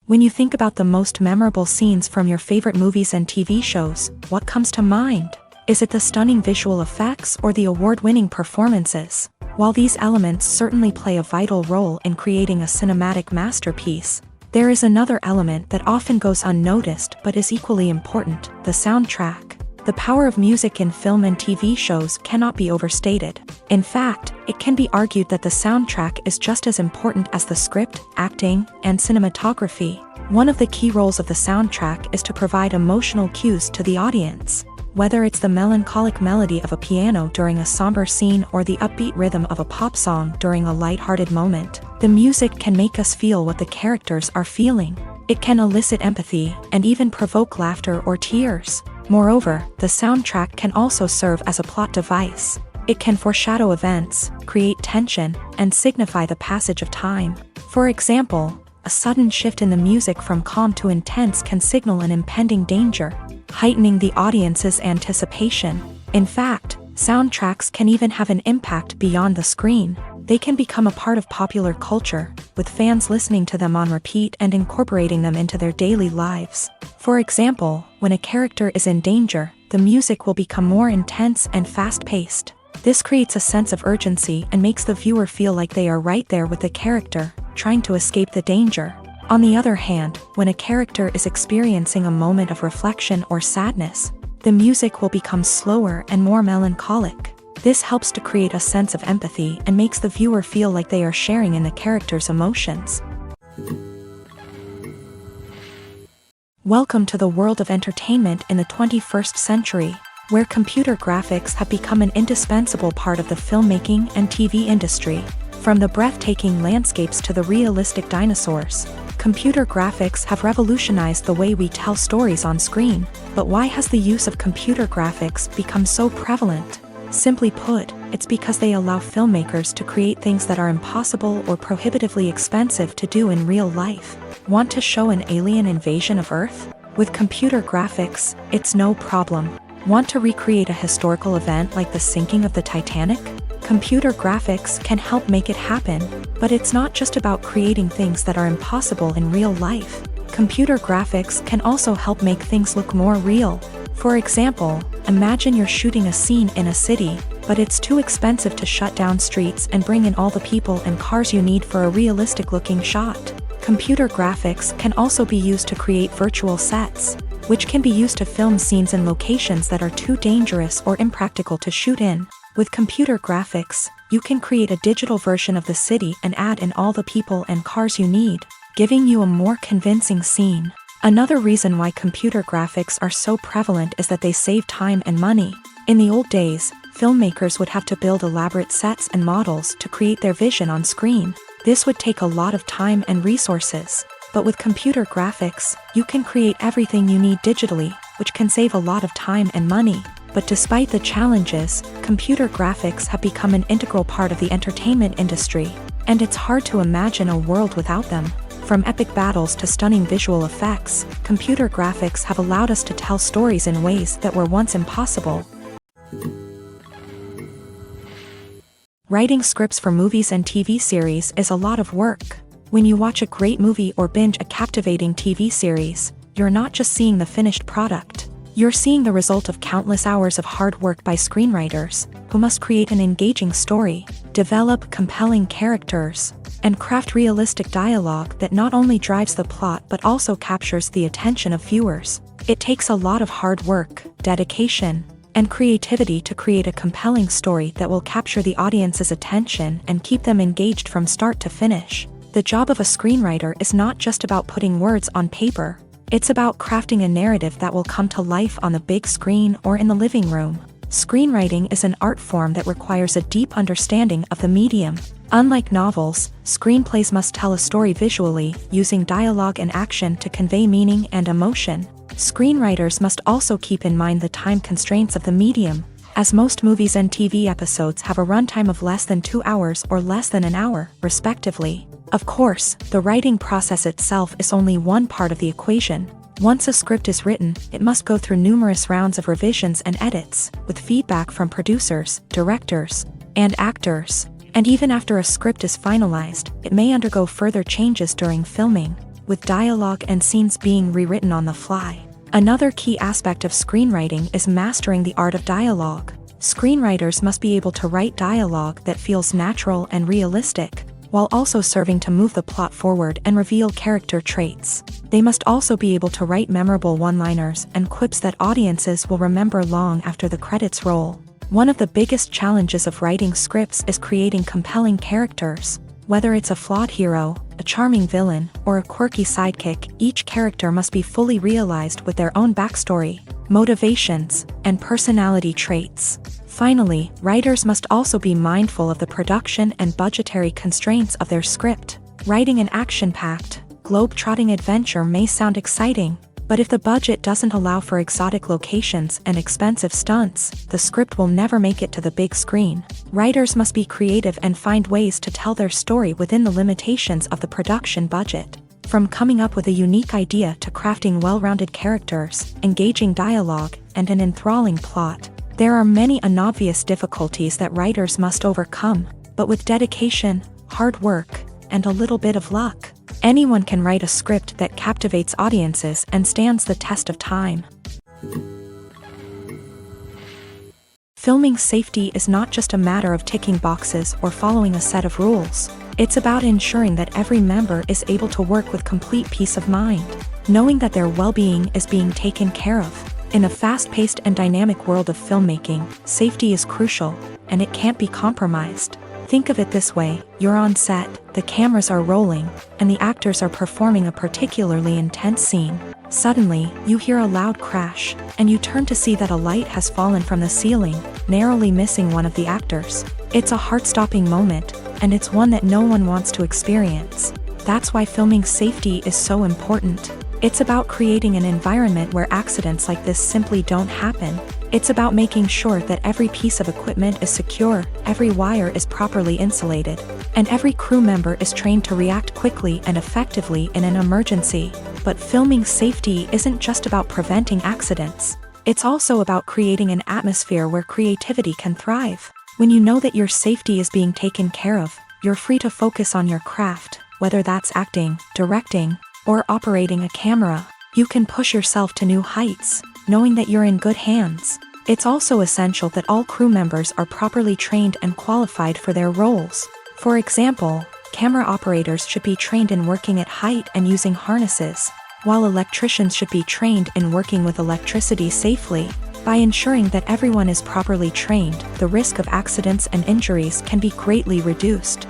When you think about the most memorable scenes from your favorite movies and TV shows, what comes to mind? Is it the stunning visual effects or the award-winning performances? While these elements certainly play a vital role in creating a cinematic masterpiece, there is another element that often goes unnoticed but is equally important: the soundtrack. The power of music in film and TV shows cannot be overstated. In fact, it can be argued that the soundtrack is just as important as the script, acting, and cinematography. One of the key roles of the soundtrack is to provide emotional cues to the audience. Whether it's the melancholic melody of a piano during a somber scene or the upbeat rhythm of a pop song during a lighthearted moment, the music can make us feel what the characters are feeling. It can elicit empathy and even provoke laughter or tears. Moreover, the soundtrack can also serve as a plot device. It can foreshadow events, create tension, and signify the passage of time. For example, a sudden shift in the music from calm to intense can signal an impending danger, heightening the audience's anticipation. In fact, soundtracks can even have an impact beyond the screen. They can become a part of popular culture, with fans listening to them on repeat and incorporating them into their daily lives. For example, when a character is in danger, the music will become more intense and fast-paced. This creates a sense of urgency and makes the viewer feel like they are right there with the character, trying to escape the danger. On the other hand, when a character is experiencing a moment of reflection or sadness, the music will become slower and more melancholic. This helps to create a sense of empathy and makes the viewer feel like they are sharing in the character's emotions. Welcome to the world of entertainment in the 21st century, where computer graphics have become an indispensable part of the filmmaking and TV industry. From the breathtaking landscapes to the realistic dinosaurs, computer graphics have revolutionized the way we tell stories on screen. But why has the use of computer graphics become so prevalent? Simply put, it's because they allow filmmakers to create things that are impossible or prohibitively expensive to do in real life. Want to show an alien invasion of Earth? With computer graphics, it's no problem. Want to recreate a historical event like the sinking of the Titanic? Computer graphics can help make it happen, but it's not just about creating things that are impossible in real life. Computer graphics can also help make things look more real. For example, imagine you're shooting a scene in a city, but it's too expensive to shut down streets and bring in all the people and cars you need for a realistic-looking shot. Computer graphics can also be used to create virtual sets, which can be used to film scenes in locations that are too dangerous or impractical to shoot in. With computer graphics, you can create a digital version of the city and add in all the people and cars you need, giving you a more convincing scene. Another reason why computer graphics are so prevalent is that they save time and money. In the old days, filmmakers would have to build elaborate sets and models to create their vision on screen. This would take a lot of time and resources. But with computer graphics, you can create everything you need digitally, which can save a lot of time and money. But despite the challenges, computer graphics have become an integral part of the entertainment industry, and it's hard to imagine a world without them. From epic battles to stunning visual effects, computer graphics have allowed us to tell stories in ways that were once impossible. Writing scripts for movies and TV series is a lot of work. When you watch a great movie or binge a captivating TV series, you're not just seeing the finished product. You're seeing the result of countless hours of hard work by screenwriters, who must create an engaging story, develop compelling characters, and craft realistic dialogue that not only drives the plot but also captures the attention of viewers. It takes a lot of hard work, dedication, and creativity to create a compelling story that will capture the audience's attention and keep them engaged from start to finish. The job of a screenwriter is not just about putting words on paper. It's about crafting a narrative that will come to life on the big screen or in the living room. Screenwriting is an art form that requires a deep understanding of the medium. Unlike novels, screenplays must tell a story visually, using dialogue and action to convey meaning and emotion. Screenwriters must also keep in mind the time constraints of the medium, as most movies and TV episodes have a runtime of less than 2 hours or less than an hour, respectively. Of course, the writing process itself is only one part of the equation. Once a script is written, it must go through numerous rounds of revisions and edits, with feedback from producers, directors, and actors. And even after a script is finalized, it may undergo further changes during filming, with dialogue and scenes being rewritten on the fly. Another key aspect of screenwriting is mastering the art of dialogue. Screenwriters must be able to write dialogue that feels natural and realistic, while also serving to move the plot forward and reveal character traits. They must also be able to write memorable one-liners and quips that audiences will remember long after the credits roll. One of the biggest challenges of writing scripts is creating compelling characters. Whether it's a flawed hero, a charming villain, or a quirky sidekick, each character must be fully realized with their own backstory, motivations, and personality traits. Finally, writers must also be mindful of the production and budgetary constraints of their script. Writing an action-packed, globe-trotting adventure may sound exciting, But if the budget doesn't allow for exotic locations and expensive stunts, the script will never make it to the big screen. Writers must be creative and find ways to tell their story within the limitations of the production budget. From coming up with a unique idea to crafting well-rounded characters, engaging dialogue, and an enthralling plot, there are many unobvious difficulties that writers must overcome, but with dedication, hard work, and a little bit of luck, anyone can write a script that captivates audiences and stands the test of time. Filming safety is not just a matter of ticking boxes or following a set of rules. It's about ensuring that every member is able to work with complete peace of mind, knowing that their well-being is being taken care of. In a fast-paced and dynamic world of filmmaking, safety is crucial, and it can't be compromised. Think of it this way: you're on set, the cameras are rolling, and the actors are performing a particularly intense scene. Suddenly, you hear a loud crash, and you turn to see that a light has fallen from the ceiling, narrowly missing one of the actors. It's a heart-stopping moment, and it's one that no one wants to experience. That's why filming safety is so important. It's about creating an environment where accidents like this simply don't happen. It's about making sure that every piece of equipment is secure, every wire is properly insulated, and every crew member is trained to react quickly and effectively in an emergency. But filming safety isn't just about preventing accidents. It's also about creating an atmosphere where creativity can thrive. When you know that your safety is being taken care of, you're free to focus on your craft, whether that's acting, directing, or operating a camera. You can push yourself to new heights, knowing that you're in good hands. It's also essential that all crew members are properly trained and qualified for their roles. For example, camera operators should be trained in working at height and using harnesses, while electricians should be trained in working with electricity safely. By ensuring that everyone is properly trained, the risk of accidents and injuries can be greatly reduced.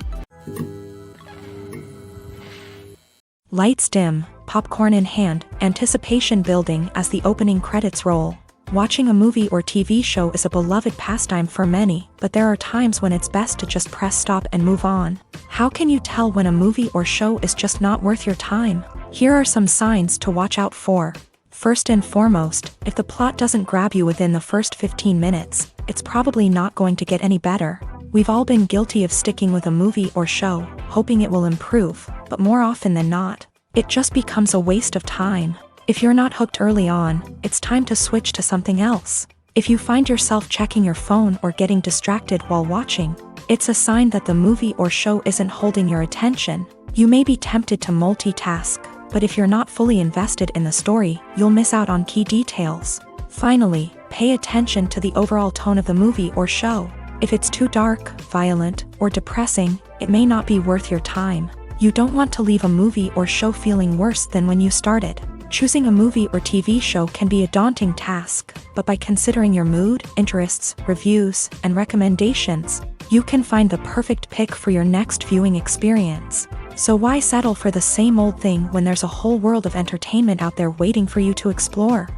Lights dim, popcorn in hand, anticipation building as the opening credits roll. Watching a movie or TV show is a beloved pastime for many, but there are times when it's best to just press stop and move on. How can you tell when a movie or show is just not worth your time? Here are some signs to watch out for. First and foremost, if the plot doesn't grab you within the first 15 minutes, it's probably not going to get any better. We've all been guilty of sticking with a movie or show, hoping it will improve, but more often than not, it just becomes a waste of time. If you're not hooked early on, it's time to switch to something else. If you find yourself checking your phone or getting distracted while watching, it's a sign that the movie or show isn't holding your attention. You may be tempted to multitask, but if you're not fully invested in the story, you'll miss out on key details. Finally, pay attention to the overall tone of the movie or show. If it's too dark, violent, or depressing, it may not be worth your time. You don't want to leave a movie or show feeling worse than when you started. Choosing a movie or TV show can be a daunting task, but by considering your mood, interests, reviews, and recommendations, you can find the perfect pick for your next viewing experience. So why settle for the same old thing when there's a whole world of entertainment out there waiting for you to explore?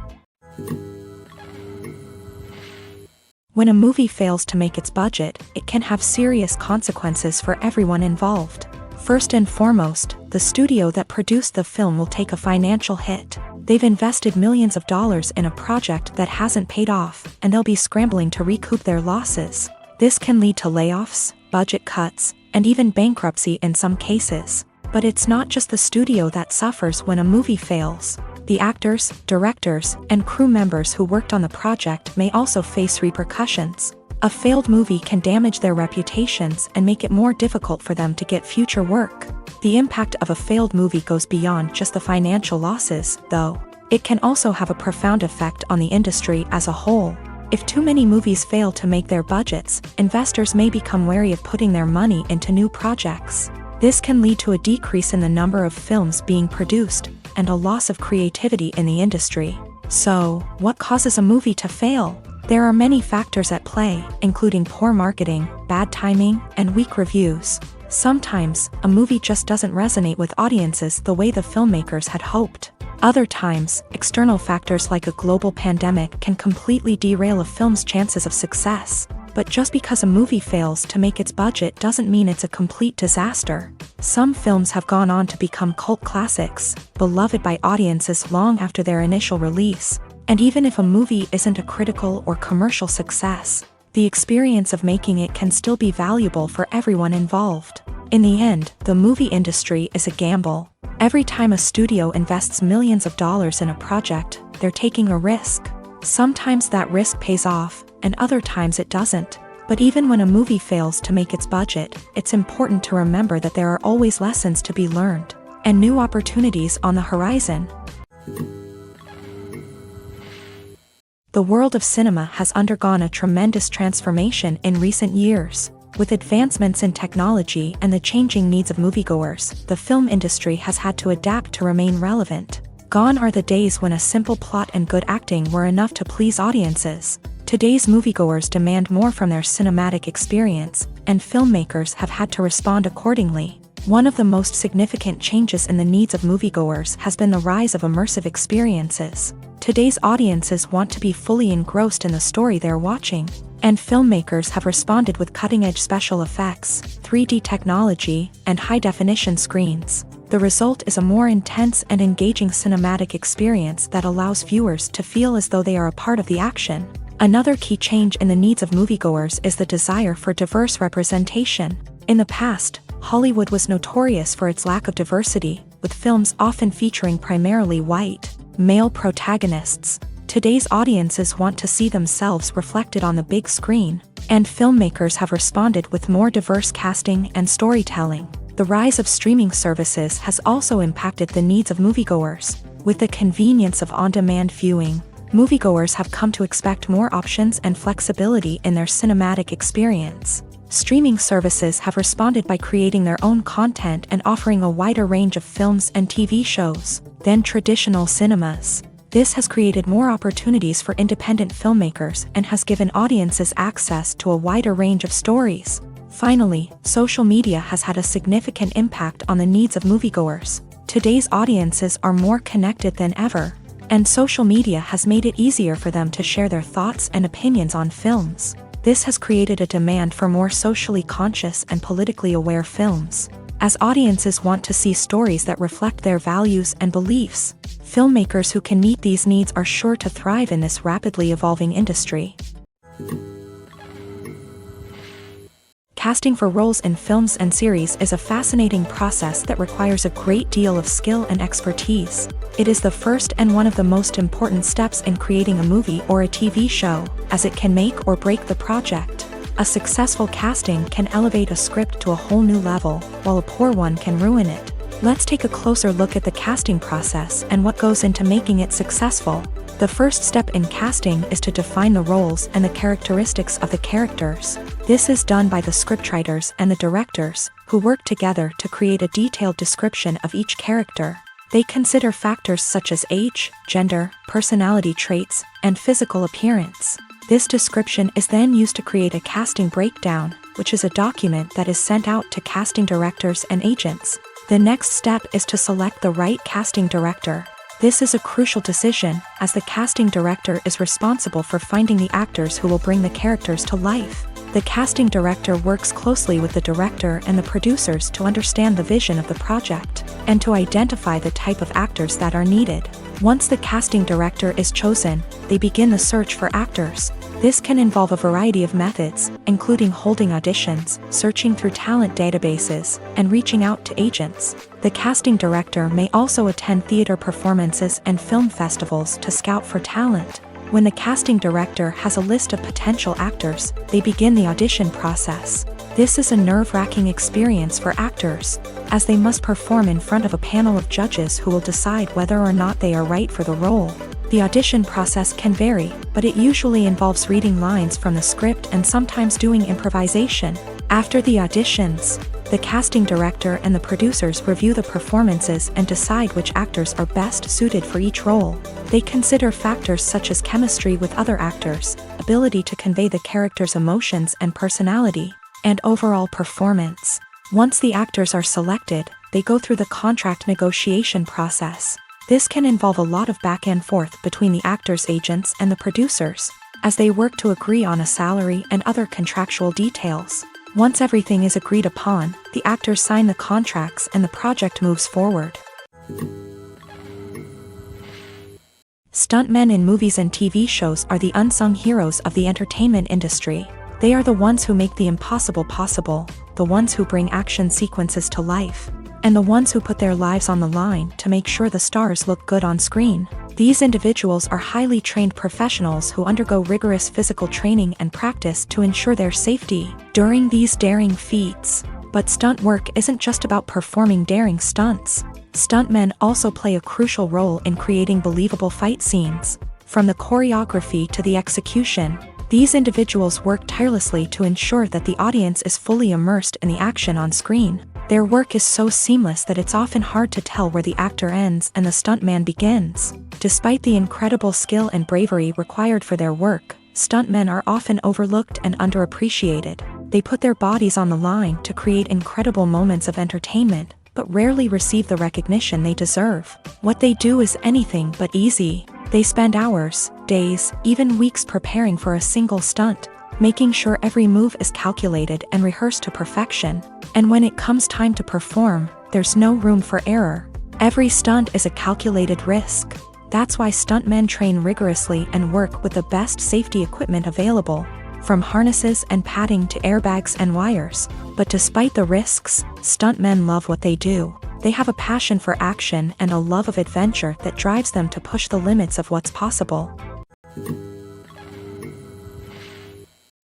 When a movie fails to make its budget, it can have serious consequences for everyone involved. First and foremost, the studio that produced the film will take a financial hit. They've invested millions of dollars in a project that hasn't paid off, and they'll be scrambling to recoup their losses. This can lead to layoffs, budget cuts, and even bankruptcy in some cases. But it's not just the studio that suffers when a movie fails. The actors, directors, and crew members who worked on the project may also face repercussions. A failed movie can damage their reputations and make it more difficult for them to get future work. The impact of a failed movie goes beyond just the financial losses, though. It can also have a profound effect on the industry as a whole. If too many movies fail to make their budgets, investors may become wary of putting their money into new projects. This can lead to a decrease in the number of films being produced, and a loss of creativity in the industry. So, what causes a movie to fail? There are many factors at play, including poor marketing, bad timing, and weak reviews. Sometimes, a movie just doesn't resonate with audiences the way the filmmakers had hoped. Other times, external factors like a global pandemic can completely derail a film's chances of success. But just because a movie fails to make its budget doesn't mean it's a complete disaster. Some films have gone on to become cult classics, beloved by audiences long after their initial release. And even if a movie isn't a critical or commercial success, the experience of making it can still be valuable for everyone involved. In the end, the movie industry is a gamble. Every time a studio invests millions of dollars in a project, they're taking a risk. Sometimes that risk pays off, and other times it doesn't. But even when a movie fails to make its budget, it's important to remember that there are always lessons to be learned, and new opportunities on the horizon. The world of cinema has undergone a tremendous transformation in recent years. With advancements in technology and the changing needs of moviegoers, the film industry has had to adapt to remain relevant. Gone are the days when a simple plot and good acting were enough to please audiences. Today's moviegoers demand more from their cinematic experience, and filmmakers have had to respond accordingly. One of the most significant changes in the needs of moviegoers has been the rise of immersive experiences. Today's audiences want to be fully engrossed in the story they're watching, and filmmakers have responded with cutting-edge special effects, 3D technology, and high-definition screens. The result is a more intense and engaging cinematic experience that allows viewers to feel as though they are a part of the action. Another key change in the needs of moviegoers is the desire for diverse representation. In the past, Hollywood was notorious for its lack of diversity, with films often featuring primarily white, male protagonists. Today's audiences want to see themselves reflected on the big screen, and filmmakers have responded with more diverse casting and storytelling. The rise of streaming services has also impacted the needs of moviegoers. With the convenience of on-demand viewing, moviegoers have come to expect more options and flexibility in their cinematic experience. Streaming services have responded by creating their own content and offering a wider range of films and TV shows than traditional cinemas. This has created more opportunities for independent filmmakers and has given audiences access to a wider range of stories. Finally, social media has had a significant impact on the needs of moviegoers. Today's audiences are more connected than ever, and social media has made it easier for them to share their thoughts and opinions on films. This has created a demand for more socially conscious and politically aware films. As audiences want to see stories that reflect their values and beliefs, filmmakers who can meet these needs are sure to thrive in this rapidly evolving industry. Casting for roles in films and series is a fascinating process that requires a great deal of skill and expertise. It is the first and one of the most important steps in creating a movie or a TV show, as it can make or break the project. A successful casting can elevate a script to a whole new level, while a poor one can ruin it. Let's take a closer look at the casting process and what goes into making it successful. The first step in casting is to define the roles and the characteristics of the characters. This is done by the scriptwriters and the directors, who work together to create a detailed description of each character. They consider factors such as age, gender, personality traits, and physical appearance. This description is then used to create a casting breakdown, which is a document that is sent out to casting directors and agents. The next step is to select the right casting director. This is a crucial decision, as the casting director is responsible for finding the actors who will bring the characters to life. The casting director works closely with the director and the producers to understand the vision of the project, and to identify the type of actors that are needed. Once the casting director is chosen, they begin the search for actors. This can involve a variety of methods, including holding auditions, searching through talent databases, and reaching out to agents. The casting director may also attend theater performances and film festivals to scout for talent. When the casting director has a list of potential actors, they begin the audition process. This is a nerve-wracking experience for actors, as they must perform in front of a panel of judges who will decide whether or not they are right for the role. The audition process can vary, but it usually involves reading lines from the script and sometimes doing improvisation. After the auditions, the casting director and the producers review the performances and decide which actors are best suited for each role. They consider factors such as chemistry with other actors, ability to convey the character's emotions and personality, and overall performance. Once the actors are selected, they go through the contract negotiation process. This can involve a lot of back and forth between the actors' agents and the producers. as they work to agree on a salary and other contractual details. Once everything is agreed upon, the actors sign the contracts and the project moves forward. Stuntmen in movies and TV shows are the unsung heroes of the entertainment industry. They are the ones who make the impossible possible, the ones who bring action sequences to life, and the ones who put their lives on the line to make sure the stars look good on screen. These individuals are highly trained professionals who undergo rigorous physical training and practice to ensure their safety during these daring feats. But stunt work isn't just about performing daring stunts. Stuntmen also play a crucial role in creating believable fight scenes. From the choreography to the execution, these individuals work tirelessly to ensure that the audience is fully immersed in the action on screen. Their work is so seamless that it's often hard to tell where the actor ends and the stuntman begins. Despite the incredible skill and bravery required for their work, stuntmen are often overlooked and underappreciated. They put their bodies on the line to create incredible moments of entertainment, but rarely receive the recognition they deserve. What they do is anything but easy. They spend hours, days, even weeks preparing for a single stunt, making sure every move is calculated and rehearsed to perfection. And when it comes time to perform, there's no room for error. Every stunt is a calculated risk. That's why stuntmen train rigorously and work with the best safety equipment available, from harnesses and padding to airbags and wires. But despite the risks, stuntmen love what they do. They have a passion for action and a love of adventure that drives them to push the limits of what's possible.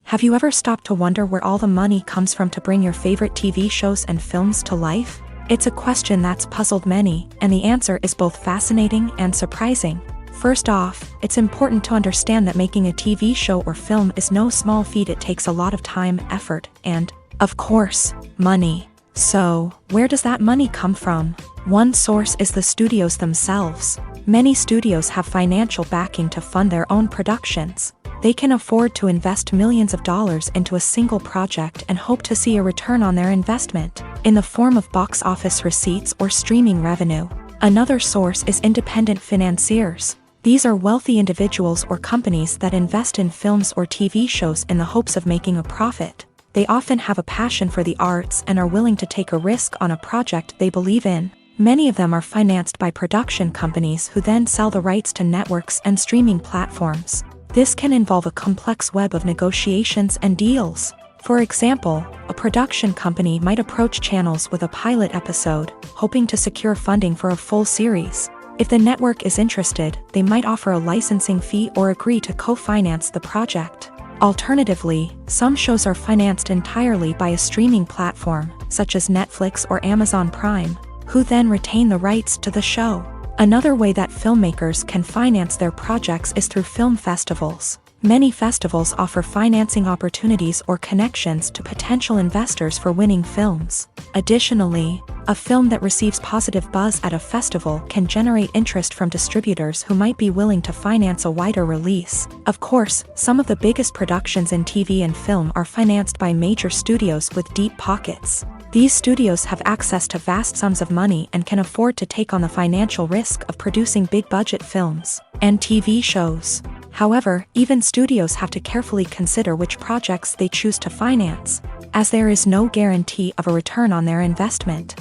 Have you ever stopped to wonder where all the money comes from to bring your favorite TV shows and films to life? It's a question that's puzzled many, and the answer is both fascinating and surprising. First off, it's important to understand that making a TV show or film is no small feat. It takes a lot of time, effort, and, of course, money. So, where does that money come from? One source is the studios themselves. Many studios have financial backing to fund their own productions. They can afford to invest millions of dollars into a single project and hope to see a return on their investment, in the form of box office receipts or streaming revenue. Another source is independent financiers. These are wealthy individuals or companies that invest in films or TV shows in the hopes of making a profit. They often have a passion for the arts and are willing to take a risk on a project they believe in. Many of them are financed by production companies who then sell the rights to networks and streaming platforms. This can involve a complex web of negotiations and deals. For example, a production company might approach channels with a pilot episode, hoping to secure funding for a full series. If the network is interested, they might offer a licensing fee or agree to co-finance the project. Alternatively, some shows are financed entirely by a streaming platform, such as Netflix or Amazon Prime, who then retain the rights to the show. Another way that filmmakers can finance their projects is through film festivals. Many festivals offer financing opportunities or connections to potential investors for winning films. Additionally, a film that receives positive buzz at a festival can generate interest from distributors who might be willing to finance a wider release. Of course, some of the biggest productions in TV and film are financed by major studios with deep pockets. These studios have access to vast sums of money and can afford to take on the financial risk of producing big-budget films and TV shows. However, even studios have to carefully consider which projects they choose to finance, as there is no guarantee of a return on their investment.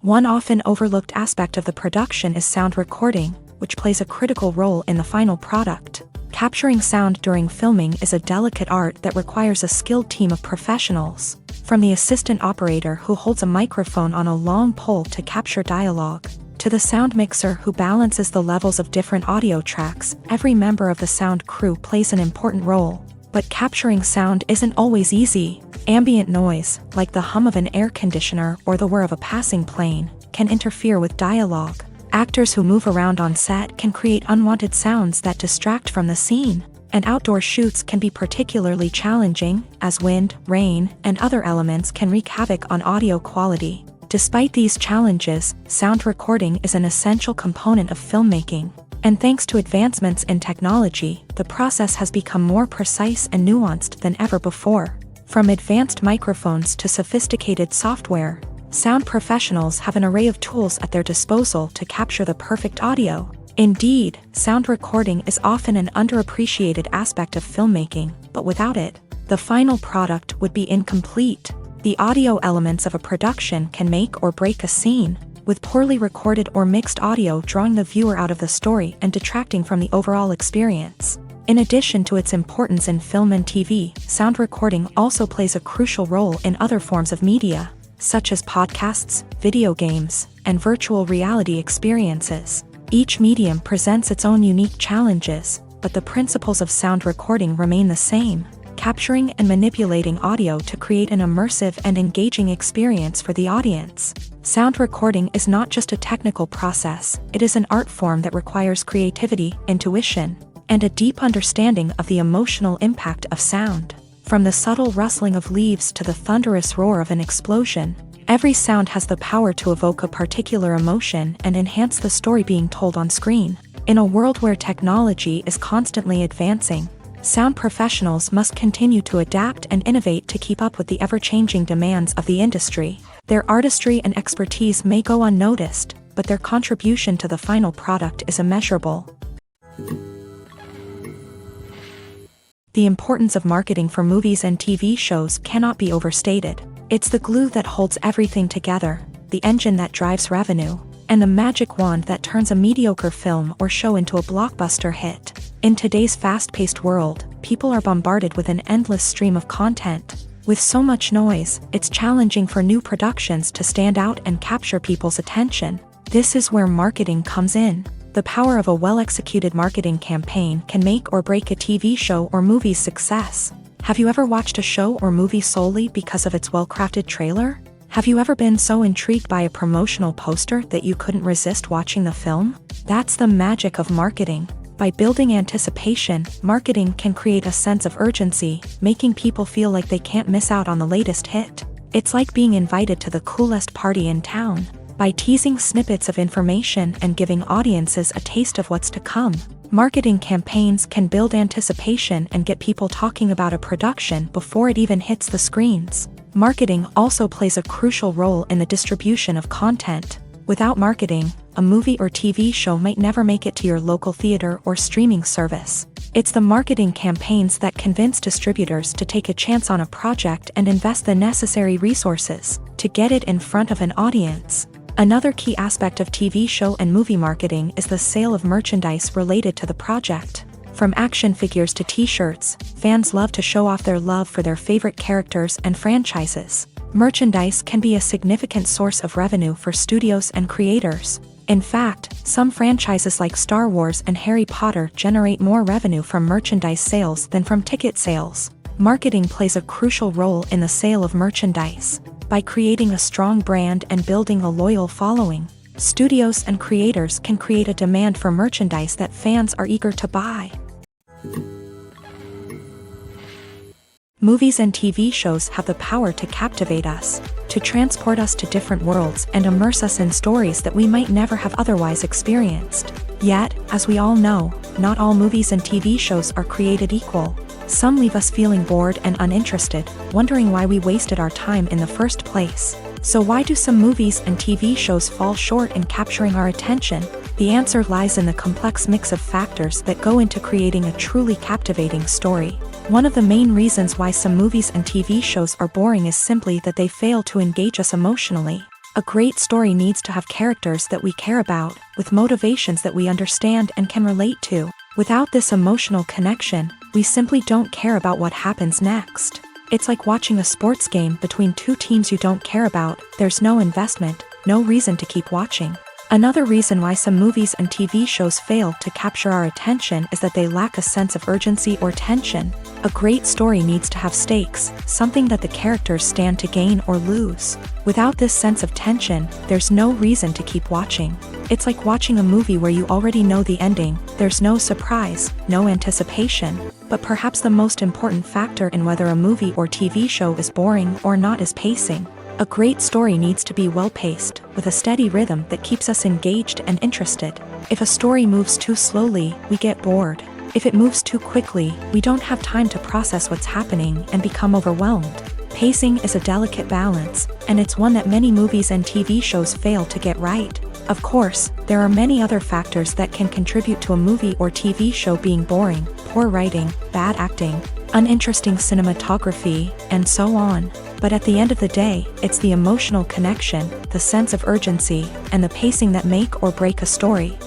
One often overlooked aspect of the production is sound recording, which plays a critical role in the final product. Capturing sound during filming is a delicate art that requires a skilled team of professionals, from the assistant operator who holds a microphone on a long pole to capture dialogue, to the sound mixer who balances the levels of different audio tracks. Every member of the sound crew plays an important role. But capturing sound isn't always easy. Ambient noise, like the hum of an air conditioner or the whir of a passing plane, can interfere with dialogue. Actors who move around on set can create unwanted sounds that distract from the scene. And outdoor shoots can be particularly challenging, as wind, rain, and other elements can wreak havoc on audio quality. Despite these challenges, sound recording is an essential component of filmmaking. And thanks to advancements in technology, the process has become more precise and nuanced than ever before. From advanced microphones to sophisticated software, sound professionals have an array of tools at their disposal to capture the perfect audio. Indeed, sound recording is often an underappreciated aspect of filmmaking, but without it, the final product would be incomplete. The audio elements of a production can make or break a scene, with poorly recorded or mixed audio drawing the viewer out of the story and detracting from the overall experience. In addition to its importance in film and TV, sound recording also plays a crucial role in other forms of media, such as podcasts, video games, and virtual reality experiences. Each medium presents its own unique challenges, but the principles of sound recording remain the same, capturing and manipulating audio to create an immersive and engaging experience for the audience. Sound recording is not just a technical process, it is an art form that requires creativity, intuition, and a deep understanding of the emotional impact of sound. From the subtle rustling of leaves to the thunderous roar of an explosion, every sound has the power to evoke a particular emotion and enhance the story being told on screen. In a world where technology is constantly advancing, sound professionals must continue to adapt and innovate to keep up with the ever-changing demands of the industry. Their artistry and expertise may go unnoticed, but their contribution to the final product is immeasurable. The importance of marketing for movies and TV shows cannot be overstated. It's the glue that holds everything together, the engine that drives revenue, and the magic wand that turns a mediocre film or show into a blockbuster hit. In today's fast-paced world, people are bombarded with an endless stream of content. With so much noise, it's challenging for new productions to stand out and capture people's attention. This is where marketing comes in. The power of a well-executed marketing campaign can make or break a TV show or movie's success. Have you ever watched a show or movie solely because of its well-crafted trailer? Have you ever been so intrigued by a promotional poster that you couldn't resist watching the film? That's the magic of marketing. By building anticipation, marketing can create a sense of urgency, making people feel like they can't miss out on the latest hit. It's like being invited to the coolest party in town. By teasing snippets of information and giving audiences a taste of what's to come, marketing campaigns can build anticipation and get people talking about a production before it even hits the screens. Marketing also plays a crucial role in the distribution of content. Without marketing, a movie or TV show might never make it to your local theater or streaming service. It's the marketing campaigns that convince distributors to take a chance on a project and invest the necessary resources to get it in front of an audience. Another key aspect of TV show and movie marketing is the sale of merchandise related to the project. From action figures to t-shirts, fans love to show off their love for their favorite characters and franchises. Merchandise can be a significant source of revenue for studios and creators. In fact, some franchises like Star Wars and Harry Potter generate more revenue from merchandise sales than from ticket sales. Marketing plays a crucial role in the sale of merchandise. By creating a strong brand and building a loyal following, studios and creators can create a demand for merchandise that fans are eager to buy. Movies and TV shows have the power to captivate us, to transport us to different worlds and immerse us in stories that we might never have otherwise experienced. Yet, as we all know, not all movies and TV shows are created equal. Some leave us feeling bored and uninterested, wondering why we wasted our time in the first place. So why do some movies and TV shows fall short in capturing our attention? The answer lies in the complex mix of factors that go into creating a truly captivating story. One of the main reasons why some movies and TV shows are boring is simply that they fail to engage us emotionally. A great story needs to have characters that we care about, with motivations that we understand and can relate to. Without this emotional connection, we simply don't care about what happens next. It's like watching a sports game between two teams you don't care about. There's no investment, no reason to keep watching. Another reason why some movies and TV shows fail to capture our attention is that they lack a sense of urgency or tension. A great story needs to have stakes, something that the characters stand to gain or lose. Without this sense of tension, there's no reason to keep watching. It's like watching a movie where you already know the ending. There's no surprise, no anticipation. But perhaps the most important factor in whether a movie or TV show is boring or not is pacing. A great story needs to be well-paced, with a steady rhythm that keeps us engaged and interested. If a story moves too slowly, we get bored. If it moves too quickly, we don't have time to process what's happening and become overwhelmed. Pacing is a delicate balance, and it's one that many movies and TV shows fail to get right. Of course, there are many other factors that can contribute to a movie or TV show being boring: poor writing, bad acting, uninteresting cinematography, and so on. But at the end of the day, it's the emotional connection, the sense of urgency, and the pacing that make or break a story.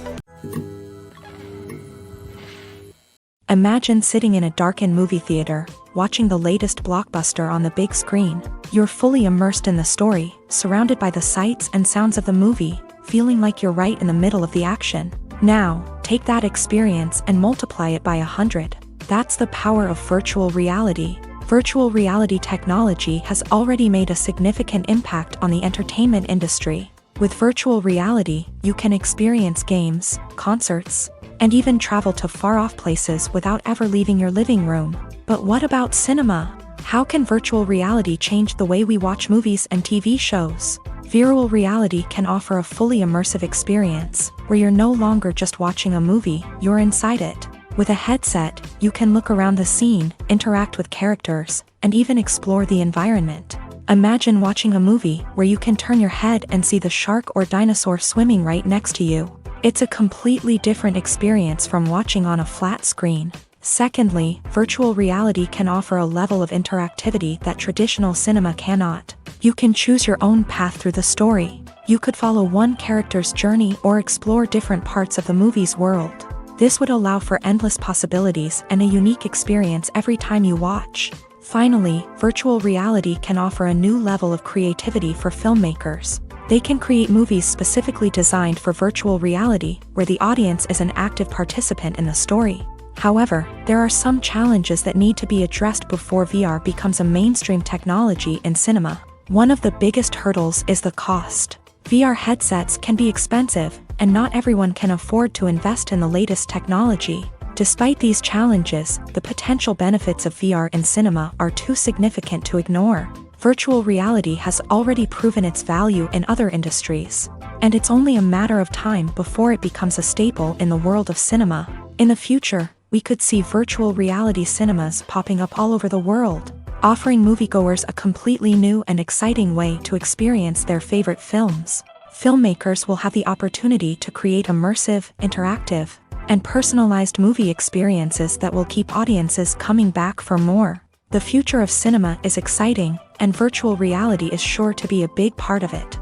Imagine sitting in a darkened movie theater, watching the latest blockbuster on the big screen. You're fully immersed in the story, surrounded by the sights and sounds of the movie, feeling like you're right in the middle of the action. Now, take that experience and multiply it by 100. That's the power of virtual reality. Virtual reality technology has already made a significant impact on the entertainment industry. With virtual reality, you can experience games, concerts, and even travel to far-off places without ever leaving your living room. But what about cinema? How can virtual reality change the way we watch movies and TV shows? Virtual reality can offer a fully immersive experience, where you're no longer just watching a movie, you're inside it. With a headset, you can look around the scene, interact with characters, and even explore the environment. Imagine watching a movie where you can turn your head and see the shark or dinosaur swimming right next to you. It's a completely different experience from watching on a flat screen. Secondly, virtual reality can offer a level of interactivity that traditional cinema cannot. You can choose your own path through the story. You could follow one character's journey or explore different parts of the movie's world. This would allow for endless possibilities and a unique experience every time you watch. Finally, virtual reality can offer a new level of creativity for filmmakers. They can create movies specifically designed for virtual reality, where the audience is an active participant in the story. However, there are some challenges that need to be addressed before VR becomes a mainstream technology in cinema. One of the biggest hurdles is the cost. VR headsets can be expensive, and not everyone can afford to invest in the latest technology. Despite these challenges, the potential benefits of VR in cinema are too significant to ignore. Virtual reality has already proven its value in other industries, and it's only a matter of time before it becomes a staple in the world of cinema. In the future, we could see virtual reality cinemas popping up all over the world, offering moviegoers a completely new and exciting way to experience their favorite films. Filmmakers will have the opportunity to create immersive, interactive, and personalized movie experiences that will keep audiences coming back for more. The future of cinema is exciting, and virtual reality is sure to be a big part of it.